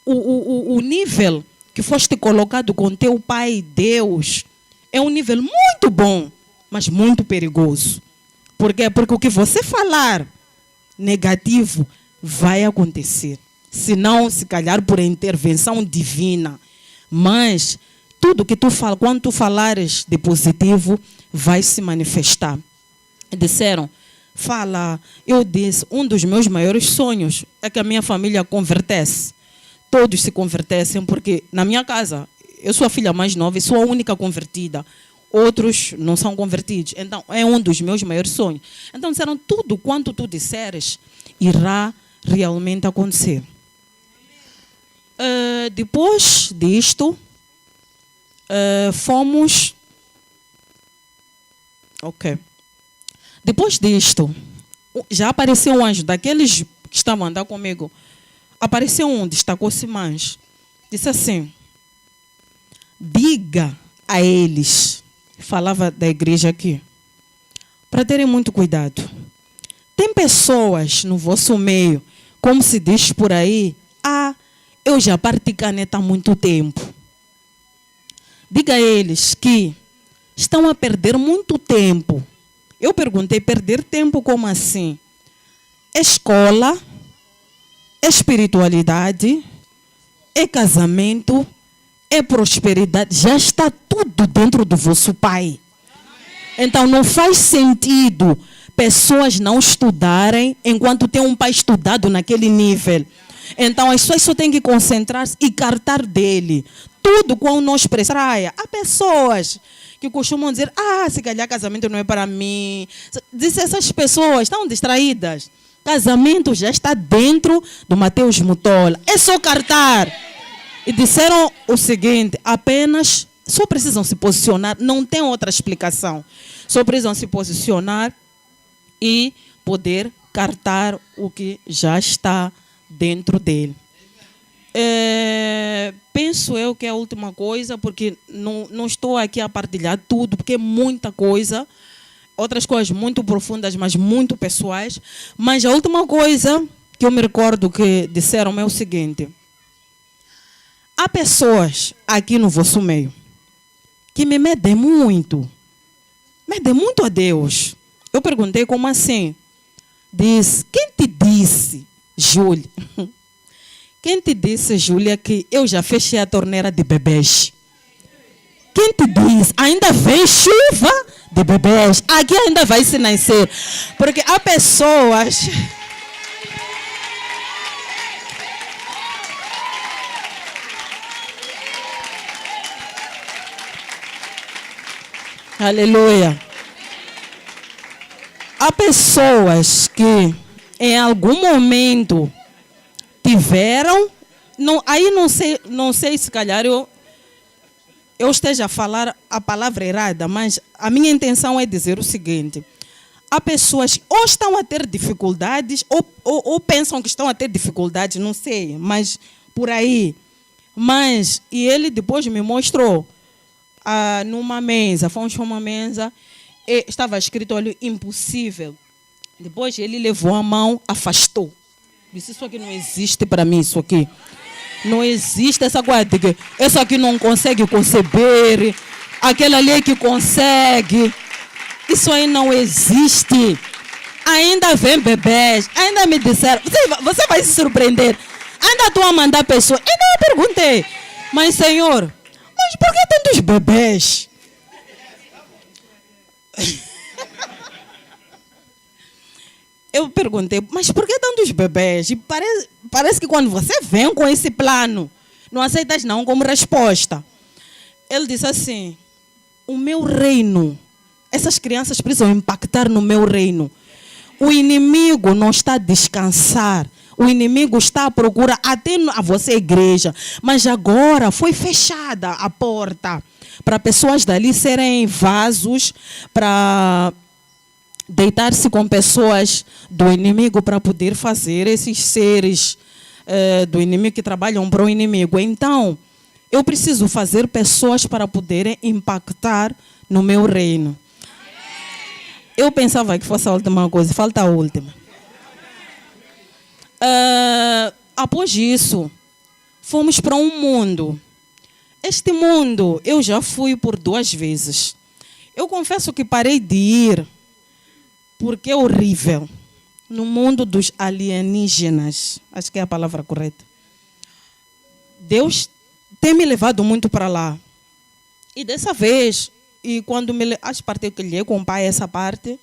o nível que foste colocado com teu pai, Deus, é um nível muito bom, mas muito perigoso. Por quê? Porque o que você falar negativo vai acontecer. Se não, se calhar por intervenção divina. Mas tudo que tu fala, quando tu falares de positivo, vai se manifestar. Disseram: fala. Eu disse: um dos meus maiores sonhos é que a minha família convertesse. Todos se convertessem, porque na minha casa, eu sou a filha mais nova e sou a única convertida. Outros não são convertidos. Então, é um dos meus maiores sonhos. Então, disseram: tudo quanto tu disseres irá realmente acontecer. Depois disto, fomos... Ok. Depois disto, já apareceu um anjo, daqueles que estavam a andar comigo. Apareceu um, destacou-se mais. Disse assim: diga a eles, falava da igreja aqui, para terem muito cuidado. Tem pessoas no vosso meio, como se diz por aí: eu já parti caneta há muito tempo. Diga a eles que estão a perder muito tempo. Eu perguntei: perder tempo como assim? Escola, espiritualidade, casamento é prosperidade, já está tudo dentro do vosso Pai. Então não faz sentido pessoas não estudarem enquanto tem um pai estudado naquele nível. Então as pessoas só têm que concentrar-se e cartar dele. Tudo com nós praia. Há pessoas que costumam dizer, se calhar casamento não é para mim. Diz essas pessoas estão distraídas. Casamento já está dentro do Mateus Mutola. É só cartar. E disseram o seguinte, apenas, só precisam se posicionar, não tem outra explicação. Só precisam se posicionar e poder cartar o que já está dentro dele. Penso eu que é a última coisa, porque não estou aqui a partilhar tudo, porque é muita coisa, outras coisas muito profundas, mas muito pessoais. Mas a última coisa que eu me recordo que disseram é o seguinte: há pessoas aqui no vosso meio que me medem muito a Deus. Eu perguntei como assim? Diz, quem te disse, Júlia? Quem te disse, Júlia, que eu já fechei a torneira de bebês? Quem te disse? Ainda vem chuva de bebês. Aqui ainda vai se nascer. Porque há pessoas... Aleluia. Há pessoas que em algum momento tiveram, aí não sei se calhar eu esteja a falar a palavra errada, mas a minha intenção é dizer o seguinte: há pessoas que ou estão a ter dificuldades ou pensam que estão a ter dificuldades, não sei, mas por aí. E ele depois me mostrou numa mesa, fomos para uma mesa, estava escrito ali, impossível. Depois ele levou a mão, afastou. Disse, isso aqui não existe para mim, isso aqui. Não existe essa coisa de que esse aqui não consegue conceber, aquele ali é que consegue. Isso aí não existe. Ainda vem bebês, ainda me disseram, você vai se surpreender. Ainda estou a mandar pessoas. Ainda eu perguntei, mas Senhor, mas por que tantos bebês? Eu perguntei, mas por que tantos bebês? E parece que quando você vem com esse plano, não aceitas não como resposta. Ele disse assim, o meu reino, essas crianças precisam impactar no meu reino. O inimigo não está a descansar. O inimigo está à procura até a vossa igreja. Mas agora foi fechada a porta para pessoas dali serem vasos, para deitar-se com pessoas do inimigo para poder fazer esses seres do inimigo que trabalham para o inimigo. Então, eu preciso fazer pessoas para poderem impactar no meu reino. Eu pensava que fosse a última coisa, falta a última. Após isso, fomos para um mundo. Este mundo eu já fui por 2 vezes. Eu confesso que parei de ir porque é horrível. No mundo dos alienígenas, acho que é a palavra correta. Deus tem me levado muito para lá. E dessa vez, quando acho que partilhei com o pai essa parte,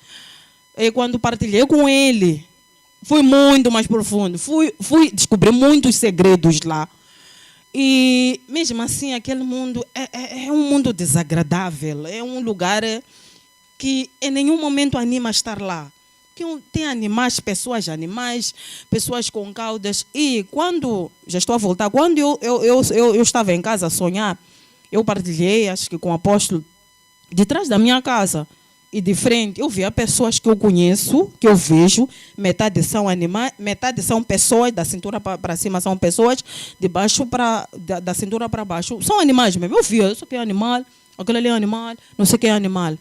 e quando partilhei com ele, fui muito mais profundo. Fui descobrir muitos segredos lá. E mesmo assim, aquele mundo é um mundo desagradável. É um lugar que em nenhum momento anima a estar lá. Que tem animais, pessoas com caudas. E quando, já estou a voltar, quando eu estava em casa a sonhar, eu partilhei, acho que com o apóstolo, de trás da minha casa e de frente, eu via pessoas que eu conheço, que eu vejo, metade são animais, metade são pessoas, da cintura para cima são pessoas, de baixo da cintura para baixo, são animais mesmo. Eu via, isso aqui é animal, aquele ali é animal, não sei o que é animal.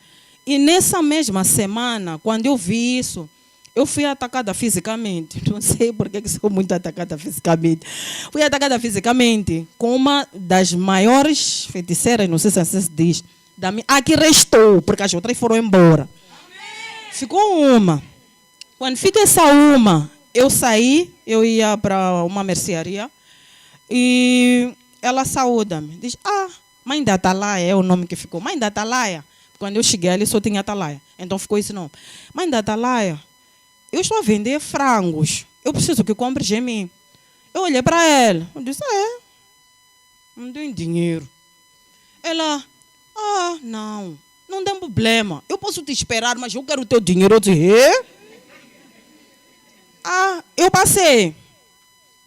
E nessa mesma semana, quando eu vi isso, eu fui atacada fisicamente. Não sei por que sou muito atacada fisicamente. Fui atacada fisicamente com uma das maiores feiticeiras, não sei se assim se diz, que restou, porque as outras foram embora. Ficou uma. Quando fica essa uma, eu saí, eu ia para uma mercearia e ela saúda-me. Diz, mãe da Atalaia é o nome que ficou. Mãe da Atalaia. Quando eu cheguei ali só tinha Atalaia. Então ficou esse nome. Mãe da Atalaia, eu estou a vender frangos. Eu preciso que compres em mim. Eu olhei para ela. Eu disse, não tenho dinheiro. Ela, não tem problema. Eu posso te esperar, mas eu quero o teu dinheiro. Eu disse, eu passei.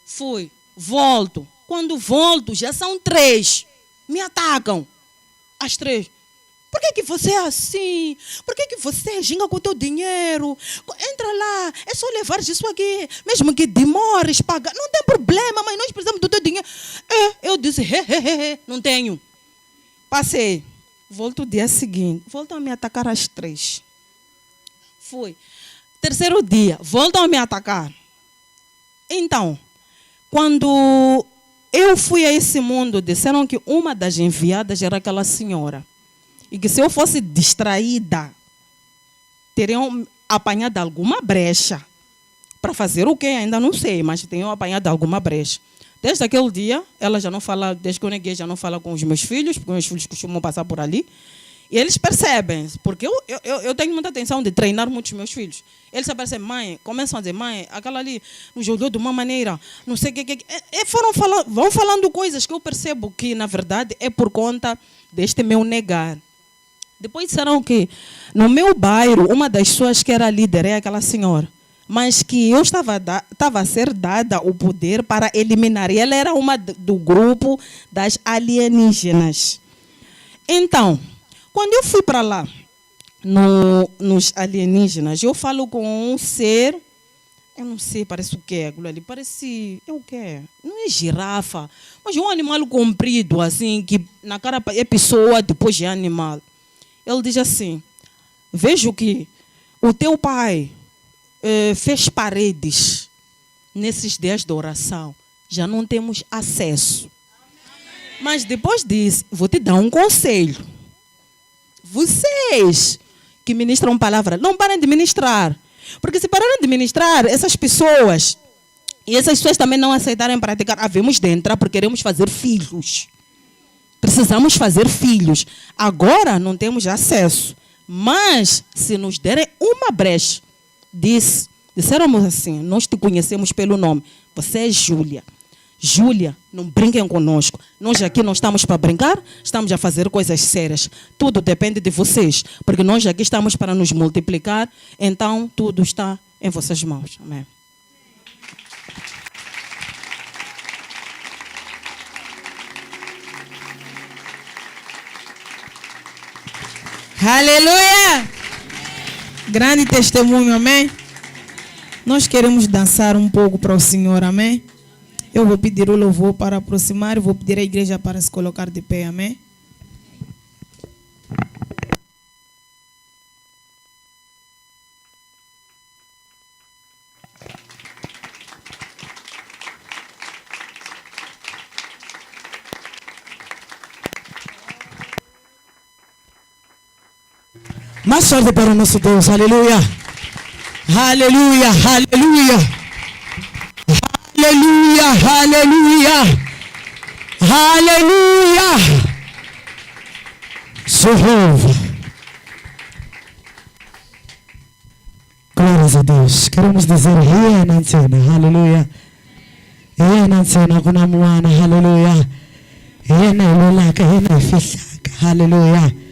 Fui, volto. Quando volto, já são 3. Me atacam. As 3. Por que você é assim? Por que você ginga com o teu dinheiro? Entra lá, é só levar isso aqui. Mesmo que demores pagar, não tem problema, mas nós precisamos do teu dinheiro. Eu disse, não tenho. Passei. Volto o dia seguinte. Voltam a me atacar às 3. Fui. Terceiro dia, voltam a me atacar. Então, quando eu fui a esse mundo, disseram que uma das enviadas era aquela senhora. E que se eu fosse distraída, teriam apanhado alguma brecha. Para fazer o quê? Ainda não sei, mas teriam apanhado alguma brecha. Desde aquele dia, ela já não fala, desde que eu neguei, já não fala com os meus filhos, porque meus filhos costumam passar por ali. E eles percebem, porque eu tenho muita atenção de treinar muitos meus filhos. Eles se percebem, mãe, começam a dizer, mãe, aquela ali nos olhou de uma maneira, não sei o que. Vão falando coisas que eu percebo que, na verdade, é por conta deste meu negar. Depois disseram que no meu bairro, uma das pessoas que era líder é aquela senhora, mas que eu estava a ser dada o poder para eliminar. E ela era uma do grupo das alienígenas. Então, quando eu fui para lá, nos alienígenas, eu falo com um ser, eu não sei, parece o quê? Ali parece, é o quê? Não é girafa, mas é um animal comprido, assim, que na cara é pessoa, depois é animal. Ele diz assim, vejo que o teu pai fez paredes nesses dias de oração. Já não temos acesso. Mas depois disso, vou te dar um conselho. Vocês que ministram palavra, não parem de ministrar. Porque se pararem de ministrar, essas pessoas, e essas pessoas também não aceitarem praticar, havemos de entrar porque queremos fazer filhos. Precisamos fazer filhos. Agora não temos acesso. Mas, se nos derem uma brecha, disseram assim, nós te conhecemos pelo nome. Você é Júlia. Júlia, não brinquem conosco. Nós aqui não estamos para brincar, estamos a fazer coisas sérias. Tudo depende de vocês, porque nós aqui estamos para nos multiplicar. Então, tudo está em vossas mãos. Amém. Aleluia! Grande testemunho, amém? Nós queremos dançar um pouco para o Senhor, amém? Eu vou pedir o louvor para aproximar e vou pedir à igreja para se colocar de pé, amém? Mais forte para o nosso Deus, aleluia, aleluia, aleluia, aleluia, aleluia, aleluia, Jeová. Glórias a Deus. Queremos dizer, aleluia, kuna mwana, aleluia, ilolaka, fisaka, aleluia.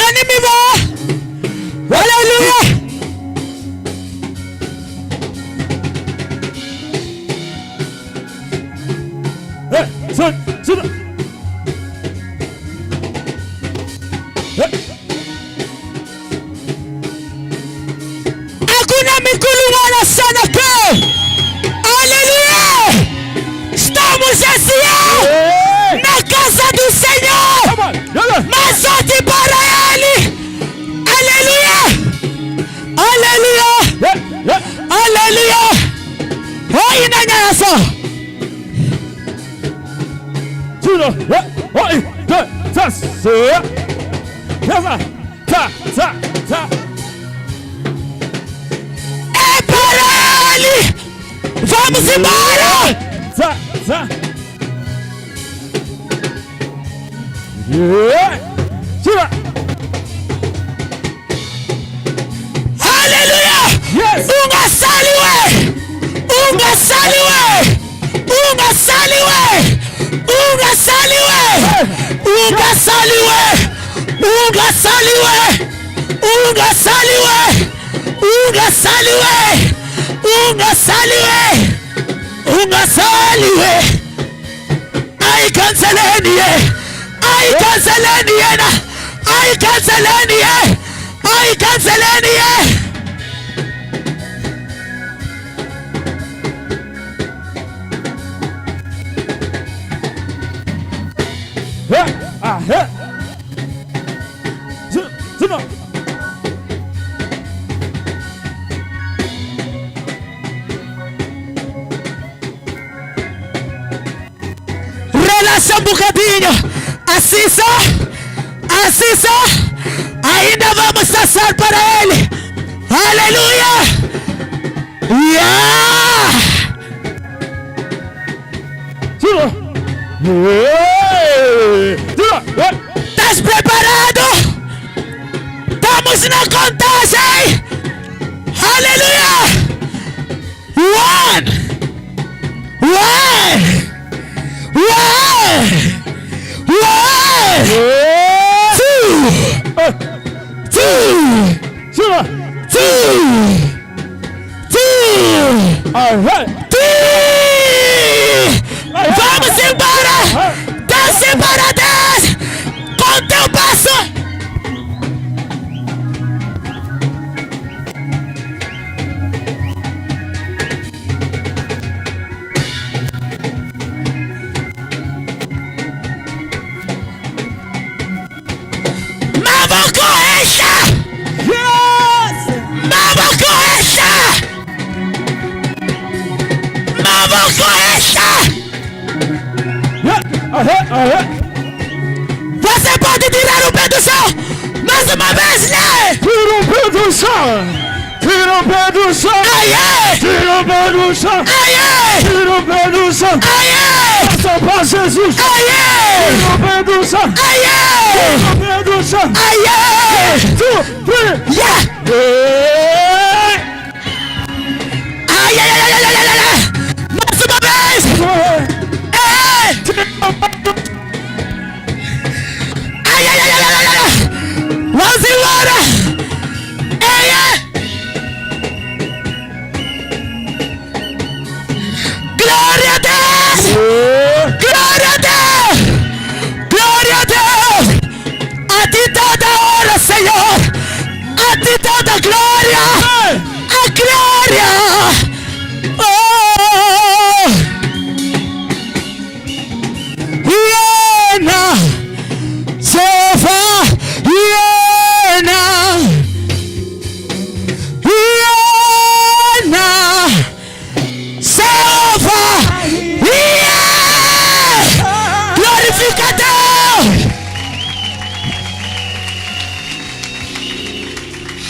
Ânimo! Aleluia! Hakuna migulu wala sana pe. Aleluia! Estamos esse ano na casa do Senhor. Mas solte para Ele. Aleluia! Aleluia! Aleluia! Oi, nanhaço! É para Ele! Vamos embora! Aleluia! Unga saliwe! Unga saliwe! Unga saliwe! Unga saliwe! Unga saliwe! Unga saliwe! Unga saliwe! Unga saliwe! Unga saliwe! Unga saliwe! Ai canceleni! Ai canceleni! Ai canceleni! Ai canceleni! Relaxa um bocadinho. Assim só. Assim só. Ainda vamos dançar para Ele. Aleluia. Estás preparado? Estamos na contagem. Aleluia. 3. Vamos embora. Dance para 10. Com teu passo. Você pode tirar o pé do chão mais uma vez, né? Tira o pé do chão. Tira o pé do chão. Aê! Tira o pé do chão. Aê! Tira o pé do chão. Aê! Passa para Jesus. Aê! Tira o pé do chão. Aê! Tira o pé do chão. Aê! 1, 2, 3. Yeah! Ai, ai, ai, ai, ai, ai, ai. Mais uma vez. Ai, ai, ai, ai, ai, ai. Vamos embora. Ei, ei. Glória a Deus. Glória a Deus. Glória a Deus. A ti toda honra, Senhor. A ti toda glória. A glória. Iena, Sova, Iena, Iena, Sova, Iena. Glorifica Deus.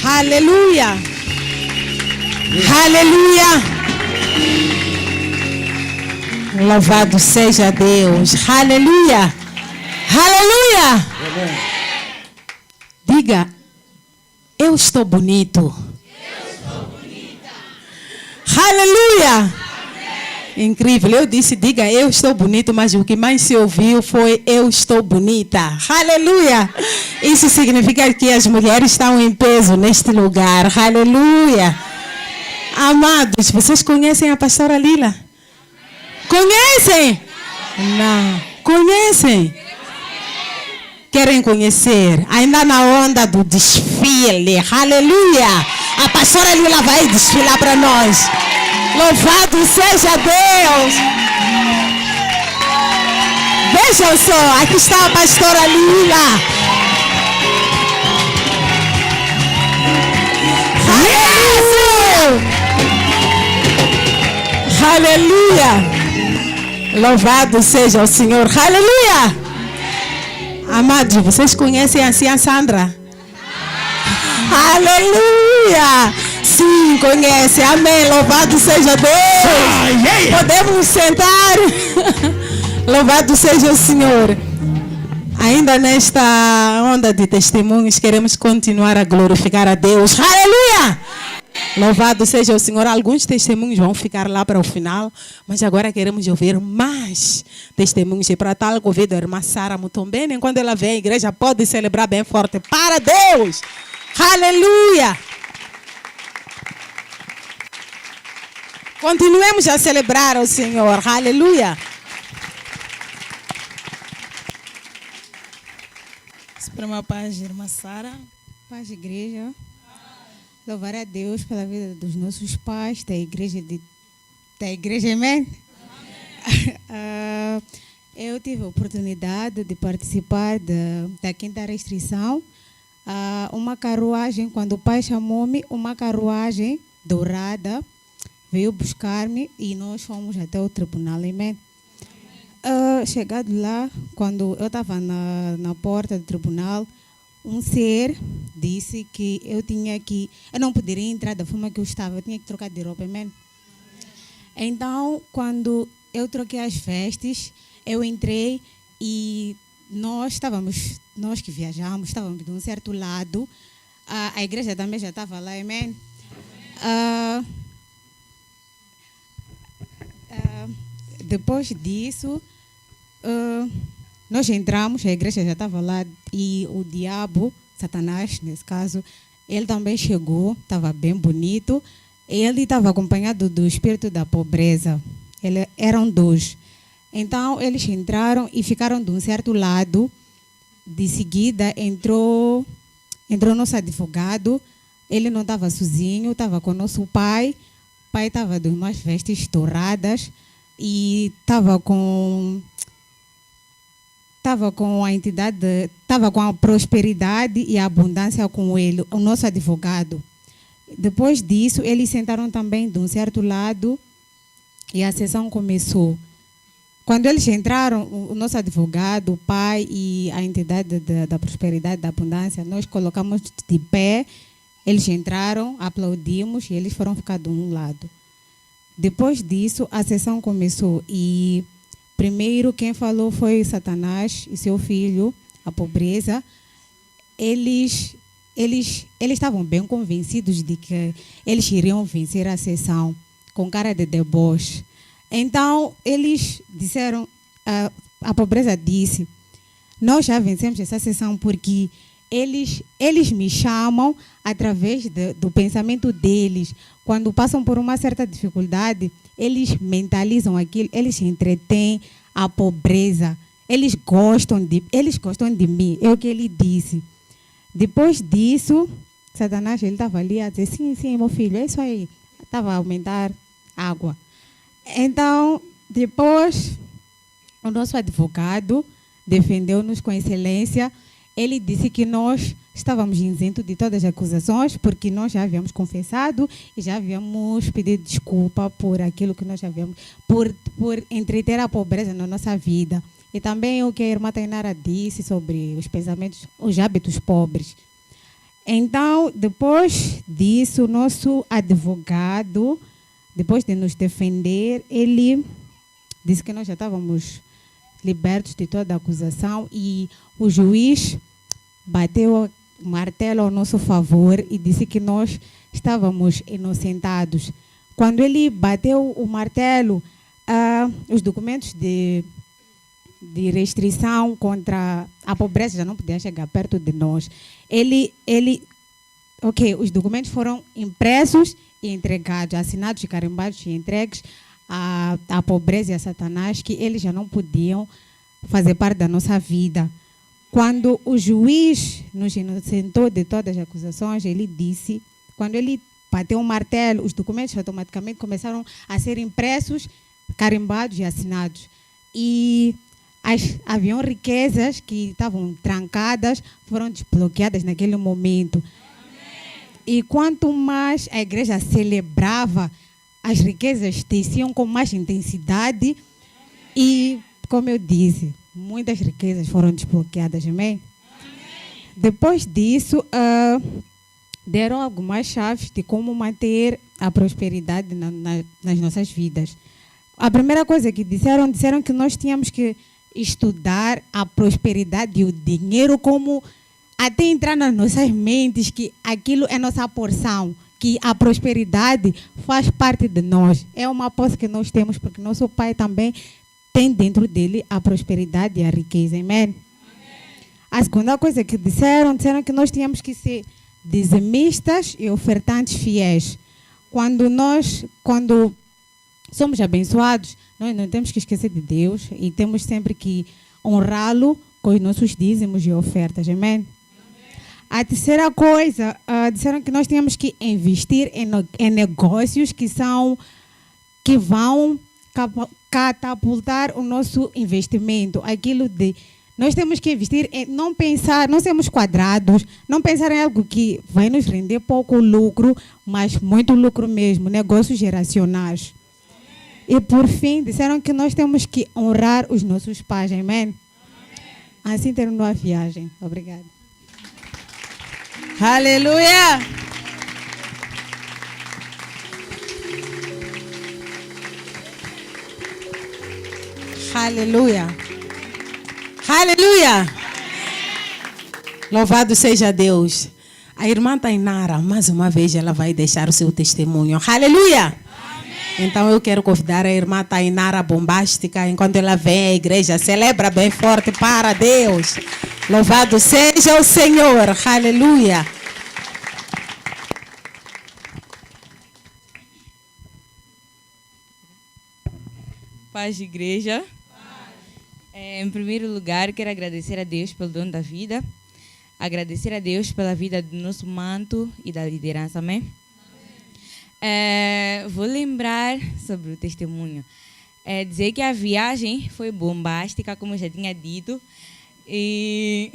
Aleluia, aleluia. Louvado seja Deus. Aleluia. Aleluia. Diga, eu estou bonito. Eu estou bonita. Aleluia. Incrível. Eu disse, diga, eu estou bonito, mas o que mais se ouviu foi eu estou bonita. Aleluia. Isso significa que as mulheres estão em peso neste lugar. Aleluia. Amados, vocês conhecem a pastora Lila? Conhecem? Não. Conhecem? Querem conhecer? Ainda na onda do desfile. Aleluia. A pastora Lila vai desfilar para nós. Louvado seja Deus. Vejam só, aqui está a pastora Lila. Aleluia. Louvado seja o Senhor. Aleluia. Amados, vocês conhecem a Cia Sandra? Aleluia. Sim, conhece. Amém. Louvado seja Deus. Podemos sentar. Louvado seja o Senhor. Ainda nesta onda de testemunhos, queremos continuar a glorificar a Deus. Aleluia. Louvado seja o Senhor. Alguns testemunhos vão ficar lá para o final, mas agora queremos ouvir mais testemunhos. E para tal, convido a irmã Sara Mutombene. Enquanto ela vem à igreja, pode celebrar bem forte para Deus. Aleluia. Continuemos a celebrar o Senhor. Aleluia. Suprema paz, irmã Sara. Paz, igreja. Louvar a Deus pela vida dos nossos pais, da igreja, amém? Eu tive a oportunidade de participar da quinta restrição. Uma carruagem, quando o pai chamou-me, uma carruagem dourada veio buscar-me e nós fomos até o tribunal, amém? Chegado lá, quando eu estava na porta do tribunal, um ser disse que eu não poderia entrar da forma que eu estava, eu tinha que trocar de roupa, amém? Então, quando eu troquei as vestes, eu entrei e nós que viajamos, estávamos de um certo lado, a igreja também já estava lá, amém? Depois disso, nós entramos, a igreja já estava lá e o diabo, Satanás, nesse caso, ele também chegou, estava bem bonito. Ele estava acompanhado do espírito da pobreza. Eram dois. Então, eles entraram e ficaram de um certo lado. De seguida, entrou nosso advogado. Ele não estava sozinho, estava com nosso pai. O pai estava de umas vestes douradas e estava com a entidade, estava com a prosperidade e a abundância com ele, o nosso advogado. Depois disso, eles sentaram também de um certo lado e a sessão começou. Quando eles entraram, o nosso advogado, o pai e a entidade da prosperidade, da abundância, nós colocamos de pé, eles entraram, aplaudimos e eles foram ficar de um lado. Depois disso, a sessão começou e primeiro quem falou foi Satanás e seu filho, a pobreza. Eles estavam bem convencidos de que eles iriam vencer a sessão, com cara de deboche. Então, eles disseram, a pobreza disse, nós já vencemos essa sessão porque eles me chamam através do pensamento deles. Quando passam por uma certa dificuldade, eles mentalizam aquilo, eles entretêm a pobreza. Eles gostam de mim, é o que ele disse. Depois disso, Satanás, ele estava ali a dizer, sim, meu filho, é isso aí. Estava a aumentar água. Então, depois, o nosso advogado defendeu-nos com excelência. Ele disse que nós estávamos isentos de todas as acusações, porque nós já havíamos confessado e já havíamos pedido desculpa por aquilo que nós havíamos, por entreter a pobreza na nossa vida. E também o que a irmã Tainara disse sobre os pensamentos, os hábitos pobres. Então, depois disso, o nosso advogado, depois de nos defender, ele disse que nós já estávamos libertos de toda a acusação e o juiz bateu o martelo ao nosso favor e disse que nós estávamos inocentados. Quando ele bateu o martelo, os documentos de restrição contra a pobreza já não podiam chegar perto de nós. Os documentos foram impressos e entregados, assinados e carimbados e entregues à pobreza e a Satanás, que eles já não podiam fazer parte da nossa vida. Quando o juiz nos inocentou de todas as acusações, ele disse, quando ele bateu o martelo, os documentos automaticamente começaram a ser impressos, carimbados e assinados. E haviam riquezas que estavam trancadas, foram desbloqueadas naquele momento. E quanto mais a igreja celebrava, as riquezas desciam com mais intensidade. E, como eu disse, muitas riquezas foram desbloqueadas, amém? Depois disso, deram algumas chaves de como manter a prosperidade nas nossas vidas. A primeira coisa que disseram que nós tínhamos que estudar a prosperidade e o dinheiro, como até entrar nas nossas mentes que aquilo é nossa porção, que a prosperidade faz parte de nós. É uma posse que nós temos, porque nosso Pai também tem dentro dele a prosperidade e a riqueza. Amém? A segunda coisa que disseram que nós tínhamos que ser dizimistas e ofertantes fiéis. Quando somos abençoados, nós não temos que esquecer de Deus e temos sempre que honrá-lo com os nossos dízimos e ofertas. Amém? A terceira coisa, disseram que nós tínhamos que investir em negócios que vão catapultar o nosso investimento. Nós temos que investir em não sermos quadrados, não pensar em algo que vai nos render pouco lucro, mas muito lucro mesmo, negócios geracionais. E por fim, disseram que nós temos que honrar os nossos pais, amém? Assim terminou a viagem. Obrigada. Aleluia! Aleluia! Aleluia! Louvado seja Deus. A irmã Tainara, mais uma vez, ela vai deixar o seu testemunho. Aleluia! Então eu quero convidar a irmã Tainara Bombástica, enquanto ela vem à igreja, celebra bem forte para Deus. Louvado seja o Senhor. Aleluia. Paz de igreja. Em primeiro lugar, quero agradecer a Deus pelo dom da vida. Agradecer a Deus pela vida do nosso manto e da liderança, amém? Vou lembrar sobre o testemunho. Dizer que a viagem foi bombástica, como eu já tinha dito. E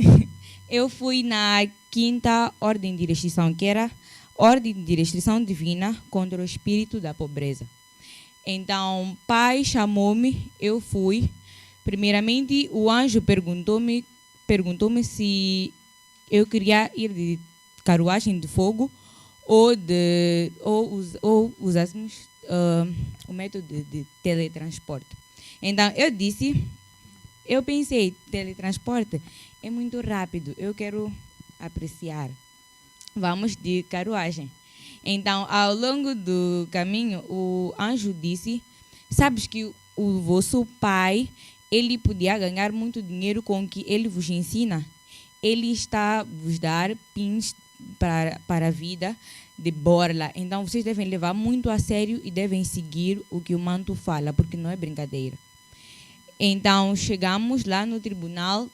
eu fui na 5ª ordem de restrição, que era ordem de restrição divina contra o espírito da pobreza. Então, pai chamou-me, eu fui. Primeiramente, o anjo perguntou-me se eu queria ir de carruagem de fogo ou usássemos o método de teletransporte. Então, eu pensei, teletransporte é muito rápido, eu quero apreciar. Vamos de carruagem. Então, ao longo do caminho, o anjo disse, sabes que o vosso pai, ele podia ganhar muito dinheiro com o que ele vos ensina. Ele está a vos dar pins para a vida de borla. Então, vocês devem levar muito a sério e devem seguir o que o manto fala, porque não é brincadeira. Então, chegamos lá no tribunal,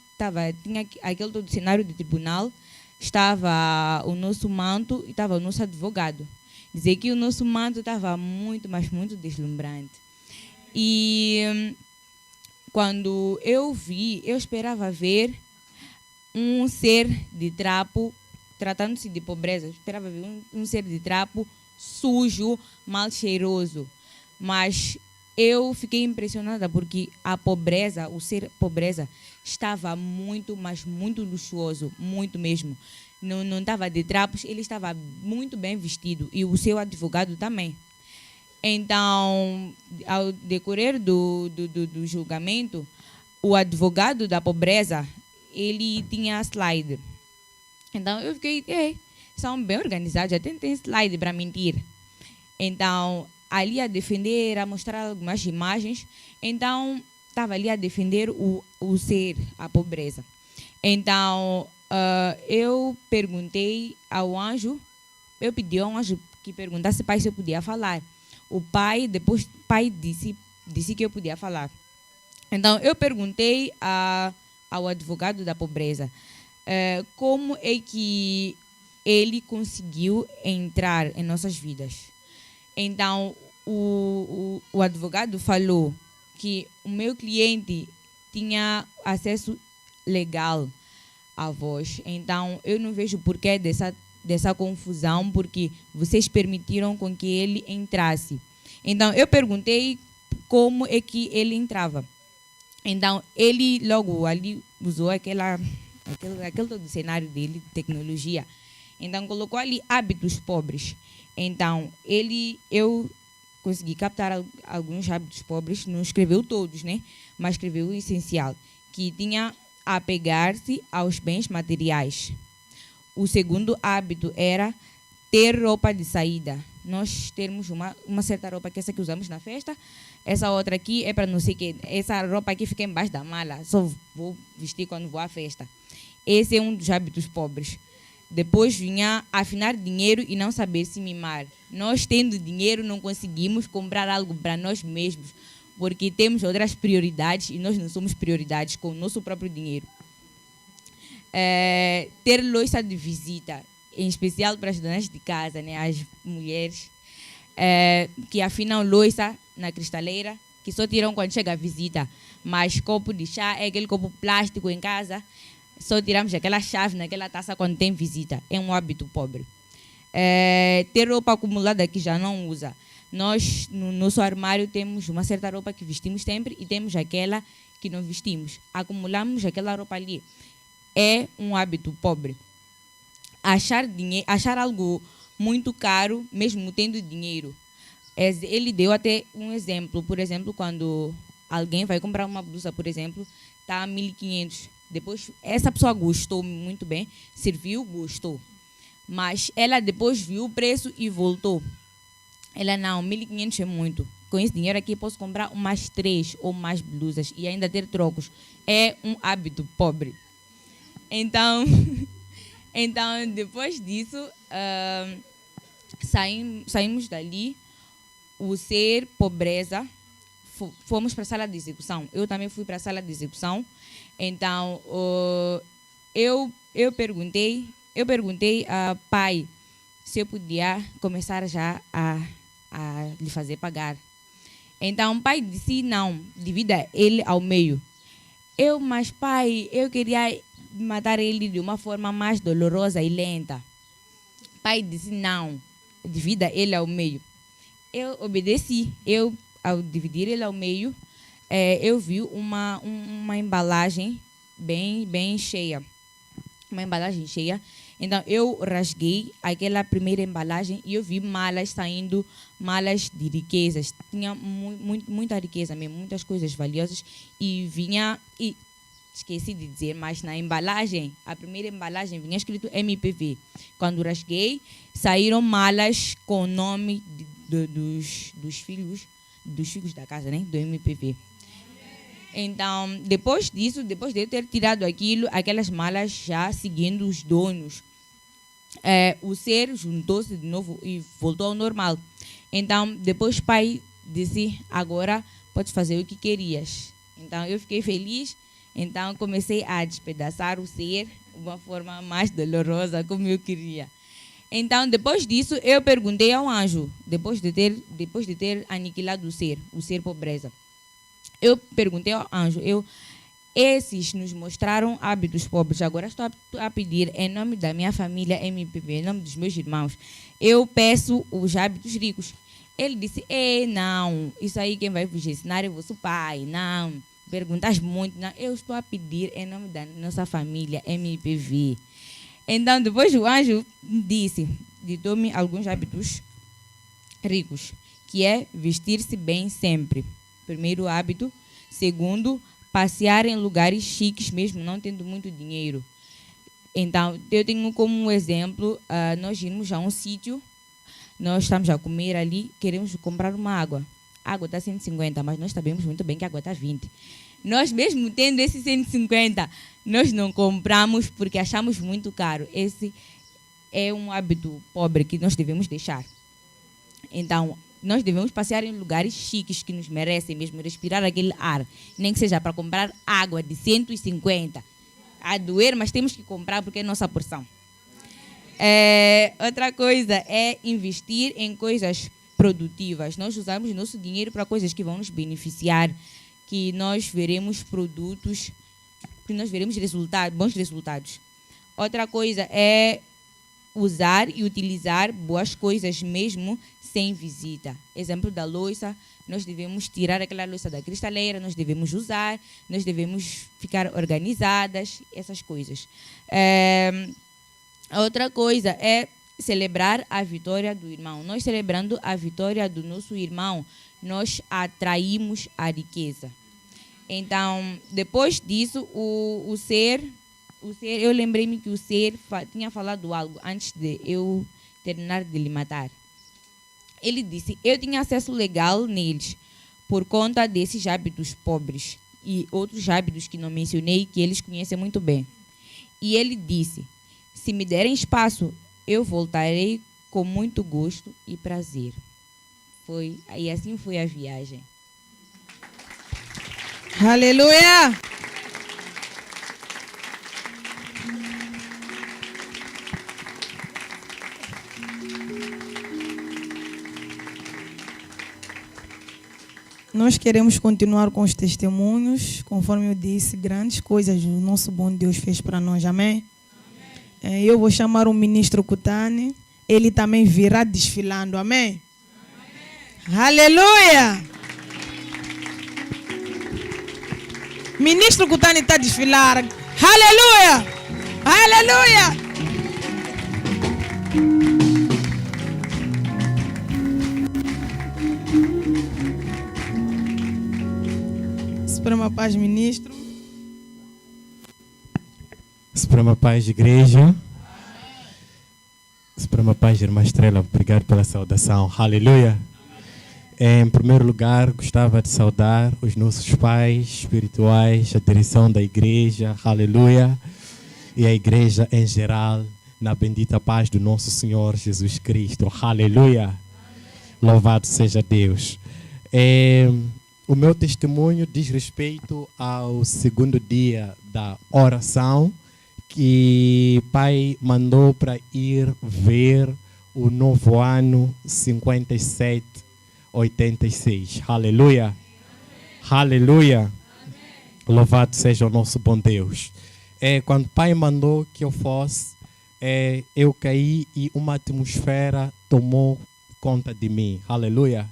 tinha aquele todo cenário de tribunal, estava o nosso manto e estava o nosso advogado. Dizer que o nosso manto estava muito, mas muito deslumbrante. E quando eu vi, eu esperava ver um ser de trapo, tratando-se de pobreza, eu esperava ver um ser de trapo sujo, mal cheiroso. Mas eu fiquei impressionada porque a pobreza, o ser pobreza, estava muito, mas muito luxuoso, muito mesmo. Não estava de trapos, ele estava muito bem vestido e o seu advogado também. Então, ao decorrer do julgamento, o advogado da pobreza, ele tinha slide. Então, eu fiquei, são bem organizados, até tem slide para mentir. Então, ali a defender, a mostrar algumas imagens. Então, estava ali a defender o ser, a pobreza. Então, eu perguntei ao anjo, eu pedi ao anjo que perguntasse pai se eu podia falar. O pai disse que eu podia falar. Então, eu perguntei ao advogado da pobreza como é que ele conseguiu entrar em nossas vidas. Então, o advogado falou que o meu cliente tinha acesso legal à voz. Então, eu não vejo porquê dessa confusão, porque vocês permitiram com que ele entrasse. Então, eu perguntei como é que ele entrava. Então, ele logo ali usou aquele todo cenário dele, de tecnologia. Então, colocou ali hábitos pobres. Então, eu consegui captar alguns hábitos pobres, não escreveu todos, né? Mas escreveu o essencial, que tinha apegar-se aos bens materiais. O segundo hábito era ter roupa de saída. Nós temos uma certa roupa, que é essa que usamos na festa, essa outra aqui é para não sei o quê, essa roupa aqui fica embaixo da mala, só vou vestir quando vou à festa. Esse é um dos hábitos pobres. Depois vinha afinar dinheiro e não saber se mimar. Nós, tendo dinheiro, não conseguimos comprar algo para nós mesmos, porque temos outras prioridades e nós não somos prioridades com o nosso próprio dinheiro. Ter louça de visita, em especial para as donas de casa, né, as mulheres, que afinam louça na cristaleira, que só tiram quando chega a visita. Mas copo de chá é aquele copo plástico em casa, só tiramos aquela chave naquela taça quando tem visita. É um hábito pobre. Ter roupa acumulada que já não usa. Nós, no nosso armário, temos uma certa roupa que vestimos sempre e temos aquela que não vestimos. Acumulamos aquela roupa ali. É um hábito pobre. Achar algo muito caro, mesmo tendo dinheiro. Ele deu até um exemplo. Por exemplo, quando alguém vai comprar uma blusa, por exemplo, está a 1.500. Depois, essa pessoa gostou muito bem, serviu, gostou. Mas ela depois viu o preço e voltou. Ela, não, 1.500 é muito. Com esse dinheiro aqui posso comprar umas 3 ou mais blusas e ainda ter trocos. É um hábito pobre. Então, depois disso, saímos dali. O ser pobreza, fomos para a sala de execução. Eu também fui para a sala de execução. Então, eu perguntei ao pai se eu podia começar já a lhe fazer pagar. Então, o pai disse não, divida ele ao meio. Mas pai, eu queria matar ele de uma forma mais dolorosa e lenta. O pai disse não, divida ele ao meio. Eu obedeci. Ao dividir ele ao meio, eu vi uma embalagem bem cheia. Uma embalagem cheia. Então, eu rasguei aquela primeira embalagem e eu vi malas saindo, malas de riquezas. Tinha muita riqueza mesmo, muitas coisas valiosas. E esqueci de dizer, mas na embalagem, a primeira embalagem vinha escrito MPV. Quando rasguei, saíram malas com o nome dos filhos da casa, né? Do MPV. Então, depois disso, depois de eu ter tirado aquelas malas já seguindo os donos, o ser juntou-se de novo e voltou ao normal. Então, depois o pai disse, agora podes fazer o que querias. Então, eu fiquei feliz. Então, comecei a despedaçar o ser de uma forma mais dolorosa, como eu queria. Então, depois disso, eu perguntei ao anjo, depois de ter aniquilado o ser pobreza. Eu perguntei ao anjo, esses nos mostraram hábitos pobres. Agora estou a pedir, em nome da minha família MPV, em nome dos meus irmãos, eu peço os hábitos ricos. Ele disse, não, isso aí quem vai vos ensinar é vosso pai, não, perguntas muito, não. Eu estou a pedir em nome da nossa família MPV. Então, depois o anjo ditou-me alguns hábitos ricos, que é vestir-se bem sempre. Primeiro hábito. Segundo, passear em lugares chiques, mesmo não tendo muito dinheiro. Então, eu tenho como exemplo, nós irmos a um sítio, nós estamos a comer ali, queremos comprar uma água. A água está 150, mas nós sabemos muito bem que a água está 20. Nós mesmo tendo esse 150, nós não compramos porque achamos muito caro. Esse é um hábito pobre que nós devemos deixar. Então, nós devemos passear em lugares chiques que nos merecem mesmo respirar aquele ar. Nem que seja para comprar água de 150. A doer, mas temos que comprar porque é nossa porção. Outra coisa é investir em coisas produtivas. Nós usamos nosso dinheiro para coisas que vão nos beneficiar, que nós veremos produtos, que nós veremos bons resultados. Outra coisa é usar e utilizar boas coisas mesmo sem visita. Exemplo da louça, nós devemos tirar aquela louça da cristaleira, nós devemos usar, nós devemos ficar organizadas, essas coisas. Outra coisa é celebrar a vitória do irmão. Nós celebrando a vitória do nosso irmão, nós atraímos a riqueza. Então, depois disso, o ser, eu lembrei-me que o ser tinha falado algo antes de eu terminar de lhe matar. Ele disse, eu tinha acesso legal neles por conta desses hábitos pobres e outros hábitos que não mencionei, que eles conhecem muito bem. E ele disse, se me derem espaço, eu voltarei com muito gosto e prazer. E assim foi a viagem. Aleluia! Nós queremos continuar com os testemunhos, conforme eu disse, grandes coisas o nosso bom Deus fez para nós, amém? Eu vou chamar o ministro Kutani, ele também virá desfilando, amém? Aleluia! Ministro Kutani está a desfilar, aleluia! Aleluia! Suprema Paz, ministro. Suprema Paz, igreja. Suprema Paz, irmã Estrela, obrigado pela saudação. Aleluia. Em primeiro lugar, gostava de saudar os nossos pais espirituais, a direção da igreja, aleluia, e a igreja em geral, na bendita paz do nosso Senhor Jesus Cristo, aleluia. Louvado seja Deus. O meu testemunho diz respeito ao segundo dia da oração, que o Pai mandou para ir ver o novo ano 5786. Aleluia. Amém. Aleluia. Amém. Louvado seja o nosso bom Deus. Quando o Pai mandou que eu fosse, eu caí e uma atmosfera tomou conta de mim. Aleluia.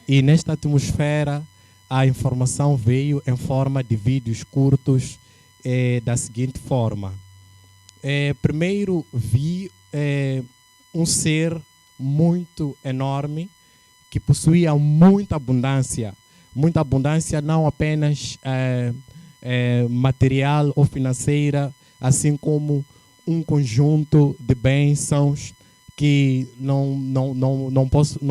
E nesta atmosfera, a informação veio em forma de vídeos curtos da seguinte forma. Primeiro vi um ser muito enorme que possuía muita abundância não apenas material ou financeira, assim como um conjunto de bênçãos que não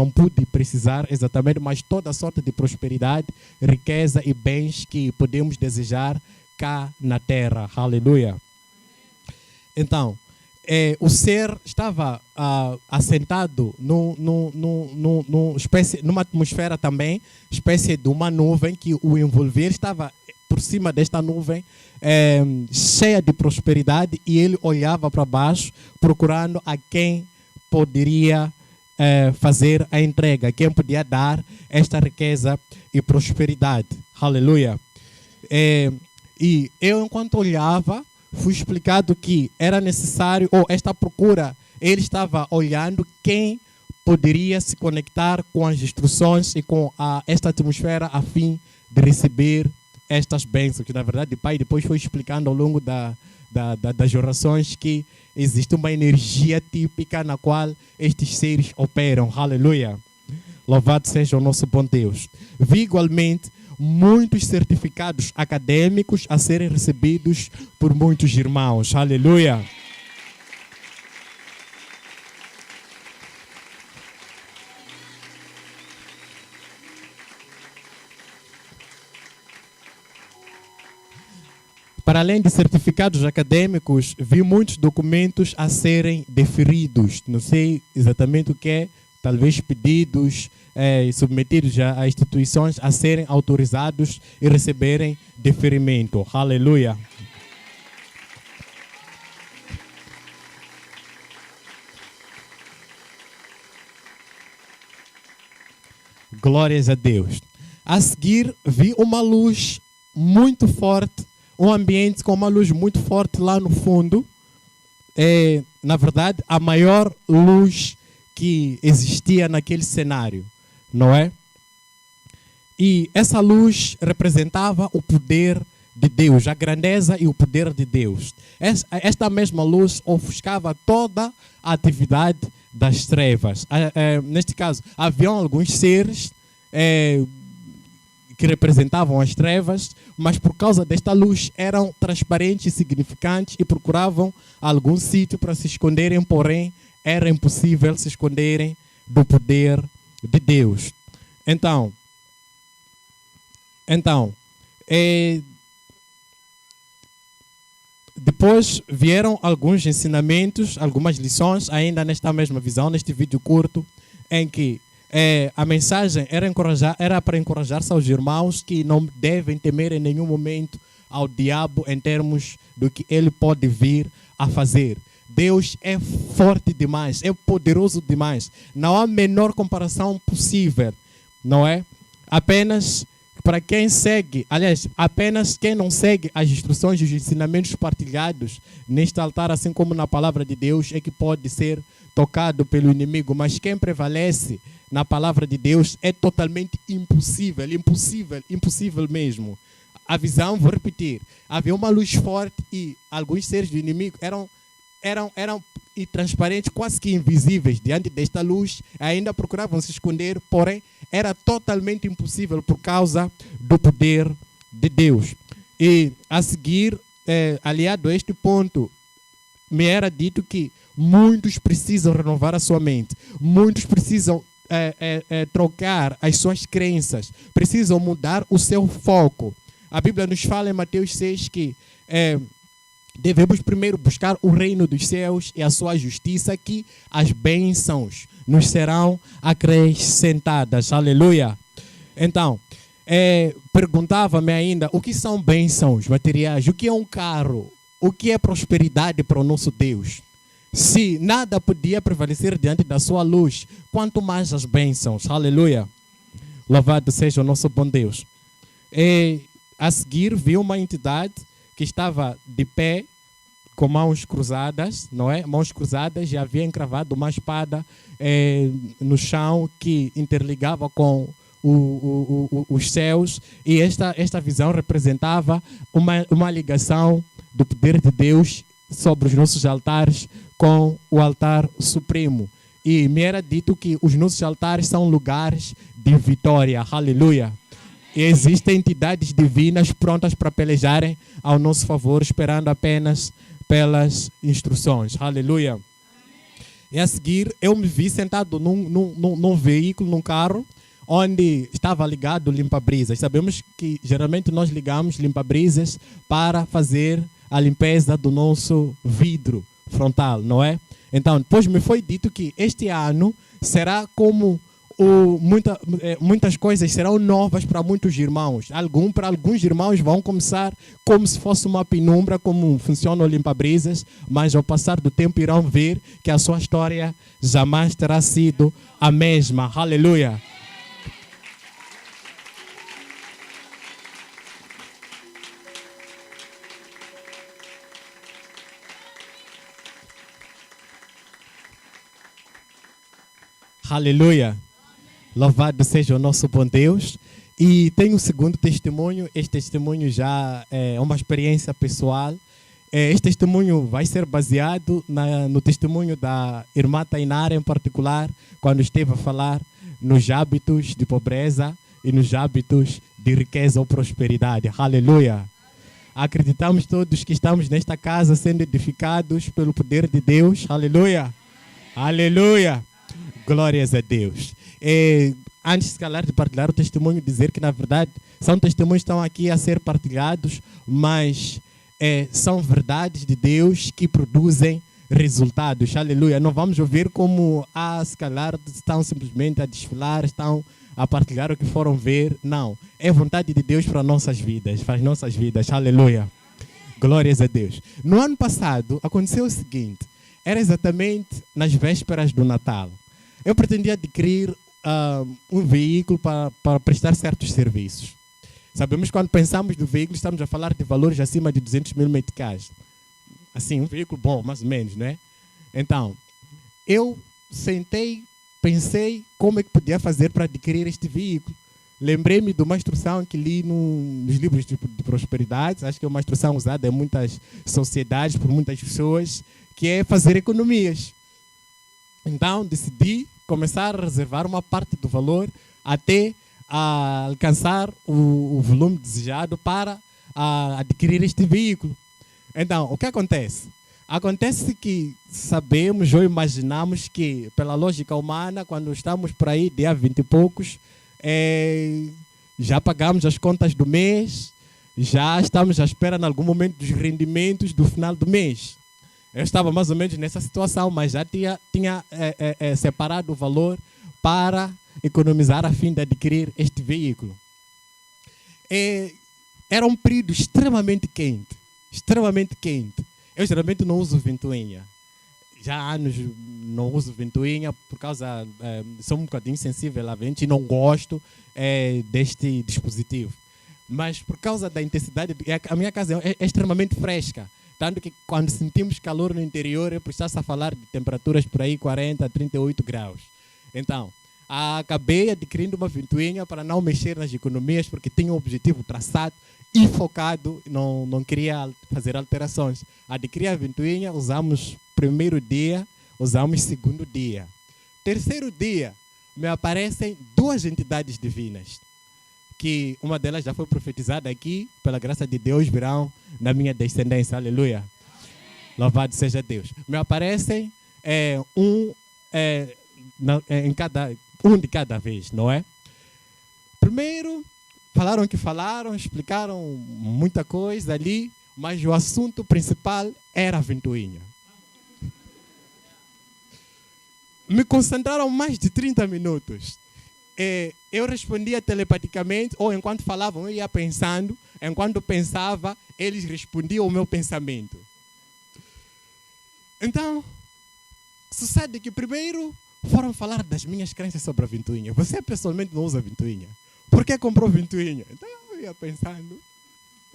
pude precisar exatamente, mas toda sorte de prosperidade, riqueza e bens que podemos desejar cá na terra. Aleluia. Então, o ser estava assentado numa atmosfera também, espécie de uma nuvem que o envolvia. Ele estava por cima desta nuvem, cheia de prosperidade, e ele olhava para baixo, procurando a quem poderia fazer a entrega, quem podia dar esta riqueza e prosperidade. Aleluia. E eu, enquanto olhava, fui explicado que era necessário, ou esta procura, ele estava olhando quem poderia se conectar com as instruções e com esta atmosfera a fim de receber estas bênçãos, que na verdade o Pai depois foi explicando ao longo das orações que existe uma energia típica na qual estes seres operam. Aleluia. Louvado seja o nosso bom Deus. Vi igualmente muitos certificados acadêmicos a serem recebidos por muitos irmãos. Aleluia. Para além de certificados acadêmicos, vi muitos documentos a serem deferidos. Não sei exatamente o que é, talvez pedidos submetidos a instituições a serem autorizados e receberem deferimento. Aleluia. Glórias a Deus. A seguir, vi uma luz muito forte, um ambiente com uma luz muito forte lá no fundo. É, na verdade, a maior luz que existia naquele cenário, não é? E essa luz representava o poder de Deus, a grandeza e o poder de Deus. Esta mesma luz ofuscava toda a atividade das trevas. Neste caso, haviam alguns seres que representavam as trevas, mas por causa desta luz eram transparentes e significantes e procuravam algum sítio para se esconderem, porém era impossível se esconderem do poder de Deus. Então, depois vieram alguns ensinamentos, algumas lições, ainda nesta mesma visão, neste vídeo curto, em que a mensagem era para encorajar-se aos irmãos que não devem temer em nenhum momento ao diabo em termos do que ele pode vir a fazer. Deus é forte demais, é poderoso demais. Não há menor comparação possível, não é? Apenas para quem segue, aliás, apenas quem não segue as instruções e os ensinamentos partilhados neste altar, assim como na palavra de Deus, é que pode ser tocado pelo inimigo. Mas quem prevalece na palavra de Deus é totalmente impossível, impossível mesmo. A visão, vou repetir, havia uma luz forte e alguns seres do inimigo eram transparentes, quase que invisíveis diante desta luz, ainda procuravam se esconder, porém era totalmente impossível por causa do poder de Deus. E a seguir, aliado a este ponto, me era dito que muitos precisam renovar a sua mente, muitos precisam trocar as suas crenças, precisam mudar o seu foco. A Bíblia nos fala em Mateus 6 que devemos primeiro buscar o reino dos céus e a sua justiça, que as bênçãos nos serão acrescentadas. Aleluia. Então, perguntava-me ainda o que são bênçãos materiais, o que é um carro, o que é prosperidade para o nosso Deus. Se nada podia prevalecer diante da sua luz, quanto mais as bênçãos. Aleluia. Louvado seja o nosso bom Deus. A seguir, vi uma entidade que estava de pé com mãos cruzadas, não é? Mãos cruzadas, e havia encravado uma espada no chão que interligava com os céus, e esta visão representava uma ligação do poder de Deus sobre os nossos altares com o altar supremo. E me era dito que os nossos altares são lugares de vitória. Aleluia. E existem entidades divinas prontas para pelejarem ao nosso favor, esperando apenas pelas instruções. Aleluia. Amém. E a seguir, eu me vi sentado num veículo, num carro, onde estava ligado o limpa-brisas. Sabemos que geralmente nós ligamos limpa-brisas para fazer a limpeza do nosso vidro frontal, não é? Então, depois me foi dito que este ano será como muitas coisas serão novas para muitos irmãos. Para alguns irmãos vão começar como se fosse uma penumbra, como funciona o limpa-brisas, mas ao passar do tempo irão ver que a sua história jamais terá sido a mesma. Aleluia. Aleluia. Louvado seja o nosso bom Deus. E tem um segundo testemunho. Este testemunho já é uma experiência pessoal. Este testemunho vai ser baseado no testemunho da irmã Tainara, em particular, quando esteve a falar nos hábitos de pobreza e nos hábitos de riqueza ou prosperidade. Aleluia. Acreditamos todos que estamos nesta casa sendo edificados pelo poder de Deus. Aleluia. Aleluia. Glórias a Deus. Antes, se calhar, de partilhar o testemunho, dizer que, na verdade, são testemunhos que estão aqui a ser partilhados, mas são verdades de Deus que produzem resultados. Aleluia. Não vamos ouvir como, se calhar, estão simplesmente a desfilar, estão a partilhar o que foram ver. Não. É vontade de Deus para nossas vidas, para as nossas vidas. Aleluia. Glórias a Deus. No ano passado, aconteceu o seguinte. Era exatamente nas vésperas do Natal. Eu pretendia adquirir um veículo para prestar certos serviços. Sabemos que quando pensamos do veículo, estamos a falar de valores acima de 200 mil meticais. Assim, um veículo bom, mais ou menos, né? Então, eu sentei, pensei como é que podia fazer para adquirir este veículo. Lembrei-me de uma instrução que li nos livros de prosperidade, acho que é uma instrução usada em muitas sociedades, por muitas pessoas, que é fazer economias. Então, decidi começar a reservar uma parte do valor até alcançar o volume desejado para adquirir este veículo. Então, o que acontece? Acontece que sabemos ou imaginamos que, pela lógica humana, quando estamos por aí, dia 20 e poucos, já pagamos as contas do mês, já estamos à espera, em algum momento, dos rendimentos do final do mês. Eu estava mais ou menos nessa situação, mas já tinha separado o valor para economizar a fim de adquirir este veículo. Era um período extremamente quente. Extremamente quente. Eu geralmente não uso ventoinha. Já há anos não uso ventoinha por causa... sou um bocadinho sensível a vento e não gosto deste dispositivo. Mas por causa da intensidade... A minha casa é extremamente fresca. Tanto que quando sentimos calor no interior, eu preciso falar de temperaturas por aí 40, 38 graus. Então, acabei adquirindo uma ventoinha para não mexer nas economias, porque tinha um objetivo traçado e focado, não queria fazer alterações. Adquiri a ventoinha, usamos primeiro dia, usamos segundo dia. Terceiro dia, me aparecem duas entidades divinas, que uma delas já foi profetizada aqui, pela graça de Deus, virão na minha descendência. Aleluia. Louvado seja Deus. Me aparecem um de cada vez, não é? Primeiro, falaram que falaram, explicaram muita coisa ali, mas o assunto principal era a ventoinha. Me concentraram mais de 30 minutos. Eu respondia telepaticamente, ou enquanto falavam eu ia pensando, enquanto pensava, eles respondiam o meu pensamento. Então, sucede que primeiro foram falar das minhas crenças sobre a ventoinha. Você pessoalmente não usa ventoinha. Por que comprou ventoinha? Então eu ia pensando,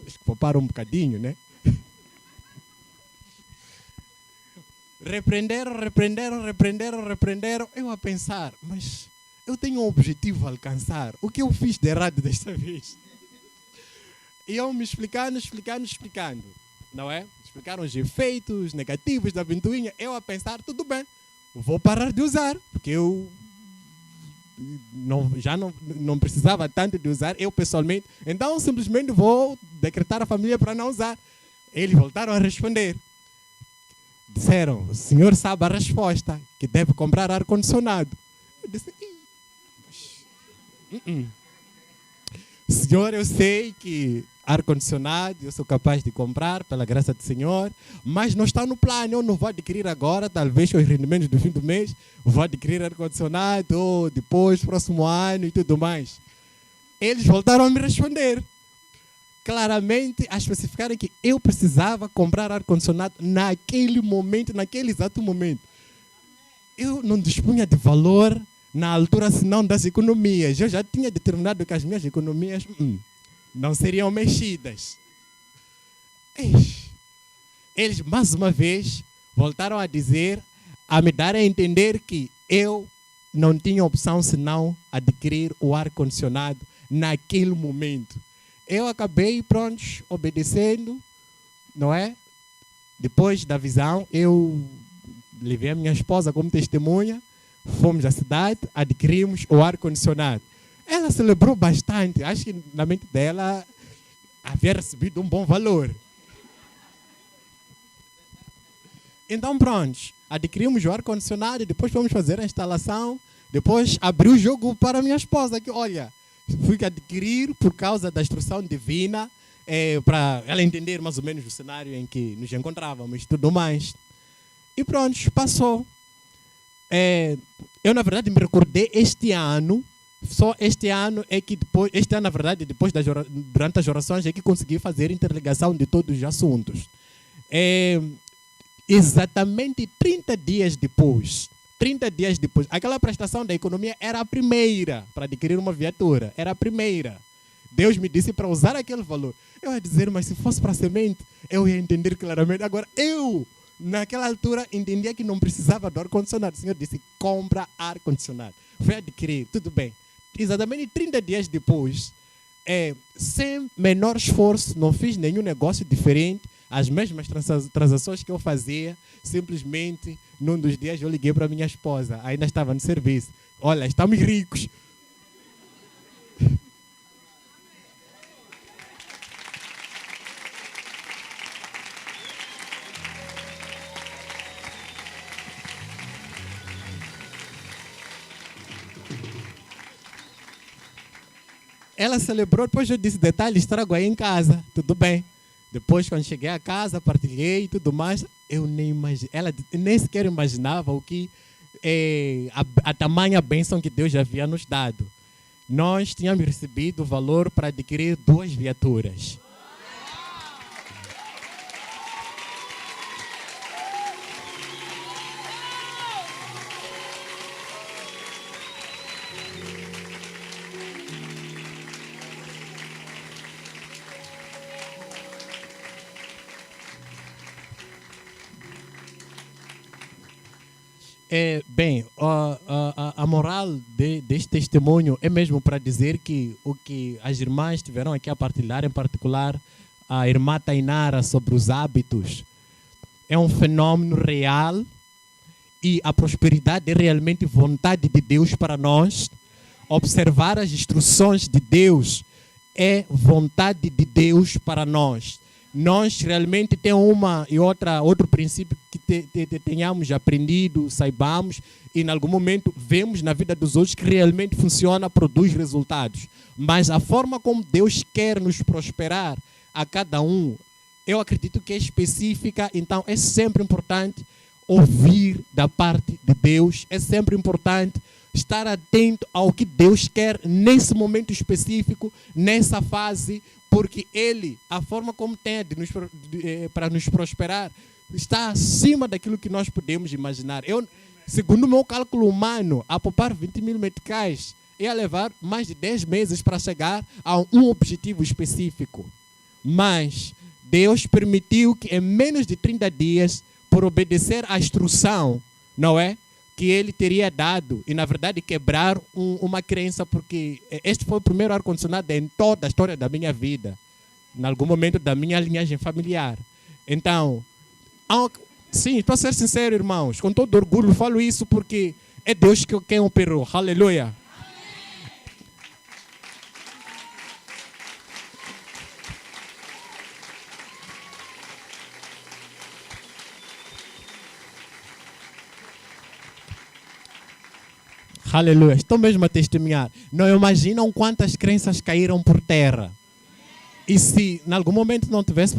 acho que poupar um bocadinho, né? Repreenderam. Eu a pensar, mas eu tenho um objetivo a alcançar. O que eu fiz de errado desta vez? E eu me explicando, não é? Explicaram os efeitos negativos da ventoinha. Eu a pensar, tudo bem, vou parar de usar, porque eu já não precisava tanto de usar, eu pessoalmente. Então, simplesmente vou decretar a família para não usar. Eles voltaram a responder. Disseram, o senhor sabe a resposta, que deve comprar ar-condicionado. Eu disse, senhor, eu sei que ar-condicionado eu sou capaz de comprar, pela graça do Senhor, mas não está no plano, eu não vou adquirir agora, talvez com os rendimentos do fim do mês, vou adquirir ar-condicionado, ou depois, próximo ano e tudo mais. Eles voltaram a me responder, claramente a especificarem que eu precisava comprar ar-condicionado naquele momento, naquele exato momento. Eu não dispunha de valor na altura, senão das economias. Eu já tinha determinado que as minhas economias não seriam mexidas. Eles, mais uma vez, voltaram a dizer, a me dar a entender que eu não tinha opção senão adquirir o ar-condicionado naquele momento. Eu acabei, prontos, obedecendo, não é? Depois da visão, eu levei a minha esposa como testemunha, fomos à cidade, adquirimos o ar-condicionado. Ela celebrou bastante. Acho que na mente dela havia recebido um bom valor. Então, pronto, adquirimos o ar-condicionado, depois fomos fazer a instalação, depois abri o jogo para minha esposa, que olha, fui adquirir por causa da instrução divina, para ela entender mais ou menos o cenário em que nos encontrávamos e tudo mais. E pronto, passou. Eu, na verdade, me recordei este ano, só este ano é que depois, este ano, na verdade, depois durante as orações, é que consegui fazer interligação de todos os assuntos. Exatamente 30 dias depois, aquela prestação da economia era a primeira para adquirir uma viatura, era a primeira. Deus me disse para usar aquele valor. Eu ia dizer, mas se fosse para semente, eu ia entender claramente. Agora, eu, naquela altura, entendia que não precisava do ar-condicionado. O Senhor disse, compra ar-condicionado. Foi adquirir, tudo bem. Exatamente 30 dias depois, sem menor esforço, não fiz nenhum negócio diferente, as mesmas transações que eu fazia, simplesmente, num dos dias eu liguei para minha esposa, ainda estava no serviço. Olha, estamos ricos. Ela celebrou, depois eu disse, detalhes, trago aí em casa, tudo bem. Depois, quando cheguei a casa, partilhei e tudo mais, eu nem ela nem sequer imaginava o que a tamanha bênção que Deus já havia nos dado. Nós tínhamos recebido o valor para adquirir 2 viaturas. Bem, a moral deste testemunho é mesmo para dizer que o que as irmãs tiveram aqui a partilhar, em particular a irmã Tainara, sobre os hábitos, é um fenômeno real e a prosperidade é realmente vontade de Deus para nós. Observar as instruções de Deus é vontade de Deus para nós. Nós realmente temos outro princípio que tenhamos aprendido, saibamos, e em algum momento vemos na vida dos outros que realmente funciona, produz resultados. Mas a forma como Deus quer nos prosperar a cada um, eu acredito que é específica, então é sempre importante ouvir da parte de Deus, é sempre importante estar atento ao que Deus quer nesse momento específico, nessa fase, porque Ele, a forma como tem para nos prosperar, está acima daquilo que nós podemos imaginar. Eu, segundo o meu cálculo humano, a poupar 20 mil meticais, ia levar mais de 10 meses para chegar a um objetivo específico. Mas Deus permitiu que em menos de 30 dias, por obedecer à instrução, não é? Que Ele teria dado, e na verdade quebrar uma crença, porque este foi o primeiro ar-condicionado em toda a história da minha vida, em algum momento da minha linhagem familiar. Então, sim, estou a ser sincero, irmãos, com todo orgulho falo isso porque é Deus quem operou. Aleluia. Aleluia. Estou mesmo a testemunhar. Não imaginam quantas crenças caíram por terra. E se em algum momento não tivesse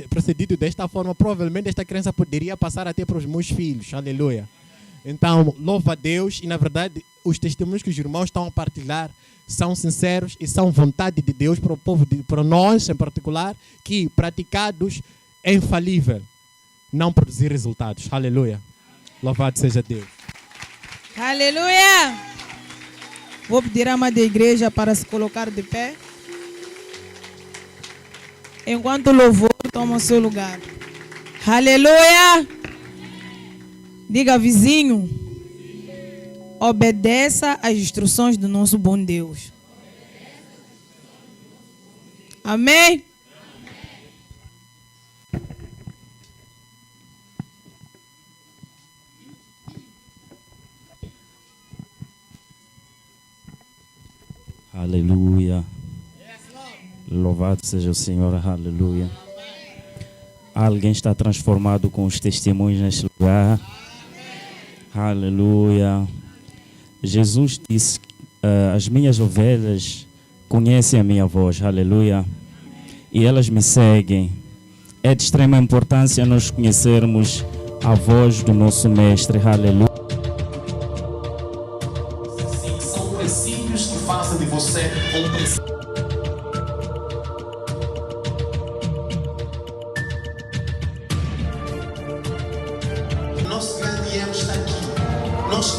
procedido desta forma, provavelmente esta crença poderia passar até para os meus filhos. Aleluia. Então, louva a Deus. E na verdade, os testemunhos que os irmãos estão a partilhar são sinceros e são vontade de Deus para o povo, para nós em particular, que praticados é infalível não produzir resultados. Aleluia. Louvado seja Deus. Aleluia! Vou pedir à ama da igreja para se colocar de pé. Enquanto o louvor toma o seu lugar. Aleluia! Diga, vizinho, obedeça às instruções do nosso bom Deus. Amém? Aleluia. Louvado seja o Senhor. Aleluia. Alguém está transformado com os testemunhos neste lugar. Aleluia. Jesus disse, as minhas ovelhas conhecem a minha voz. Aleluia. e elas me seguem. É de extrema importância nós conhecermos a voz do nosso Mestre. Aleluia. São princípios que fazem de você um princípio. Nosso grande erro está aqui. Nós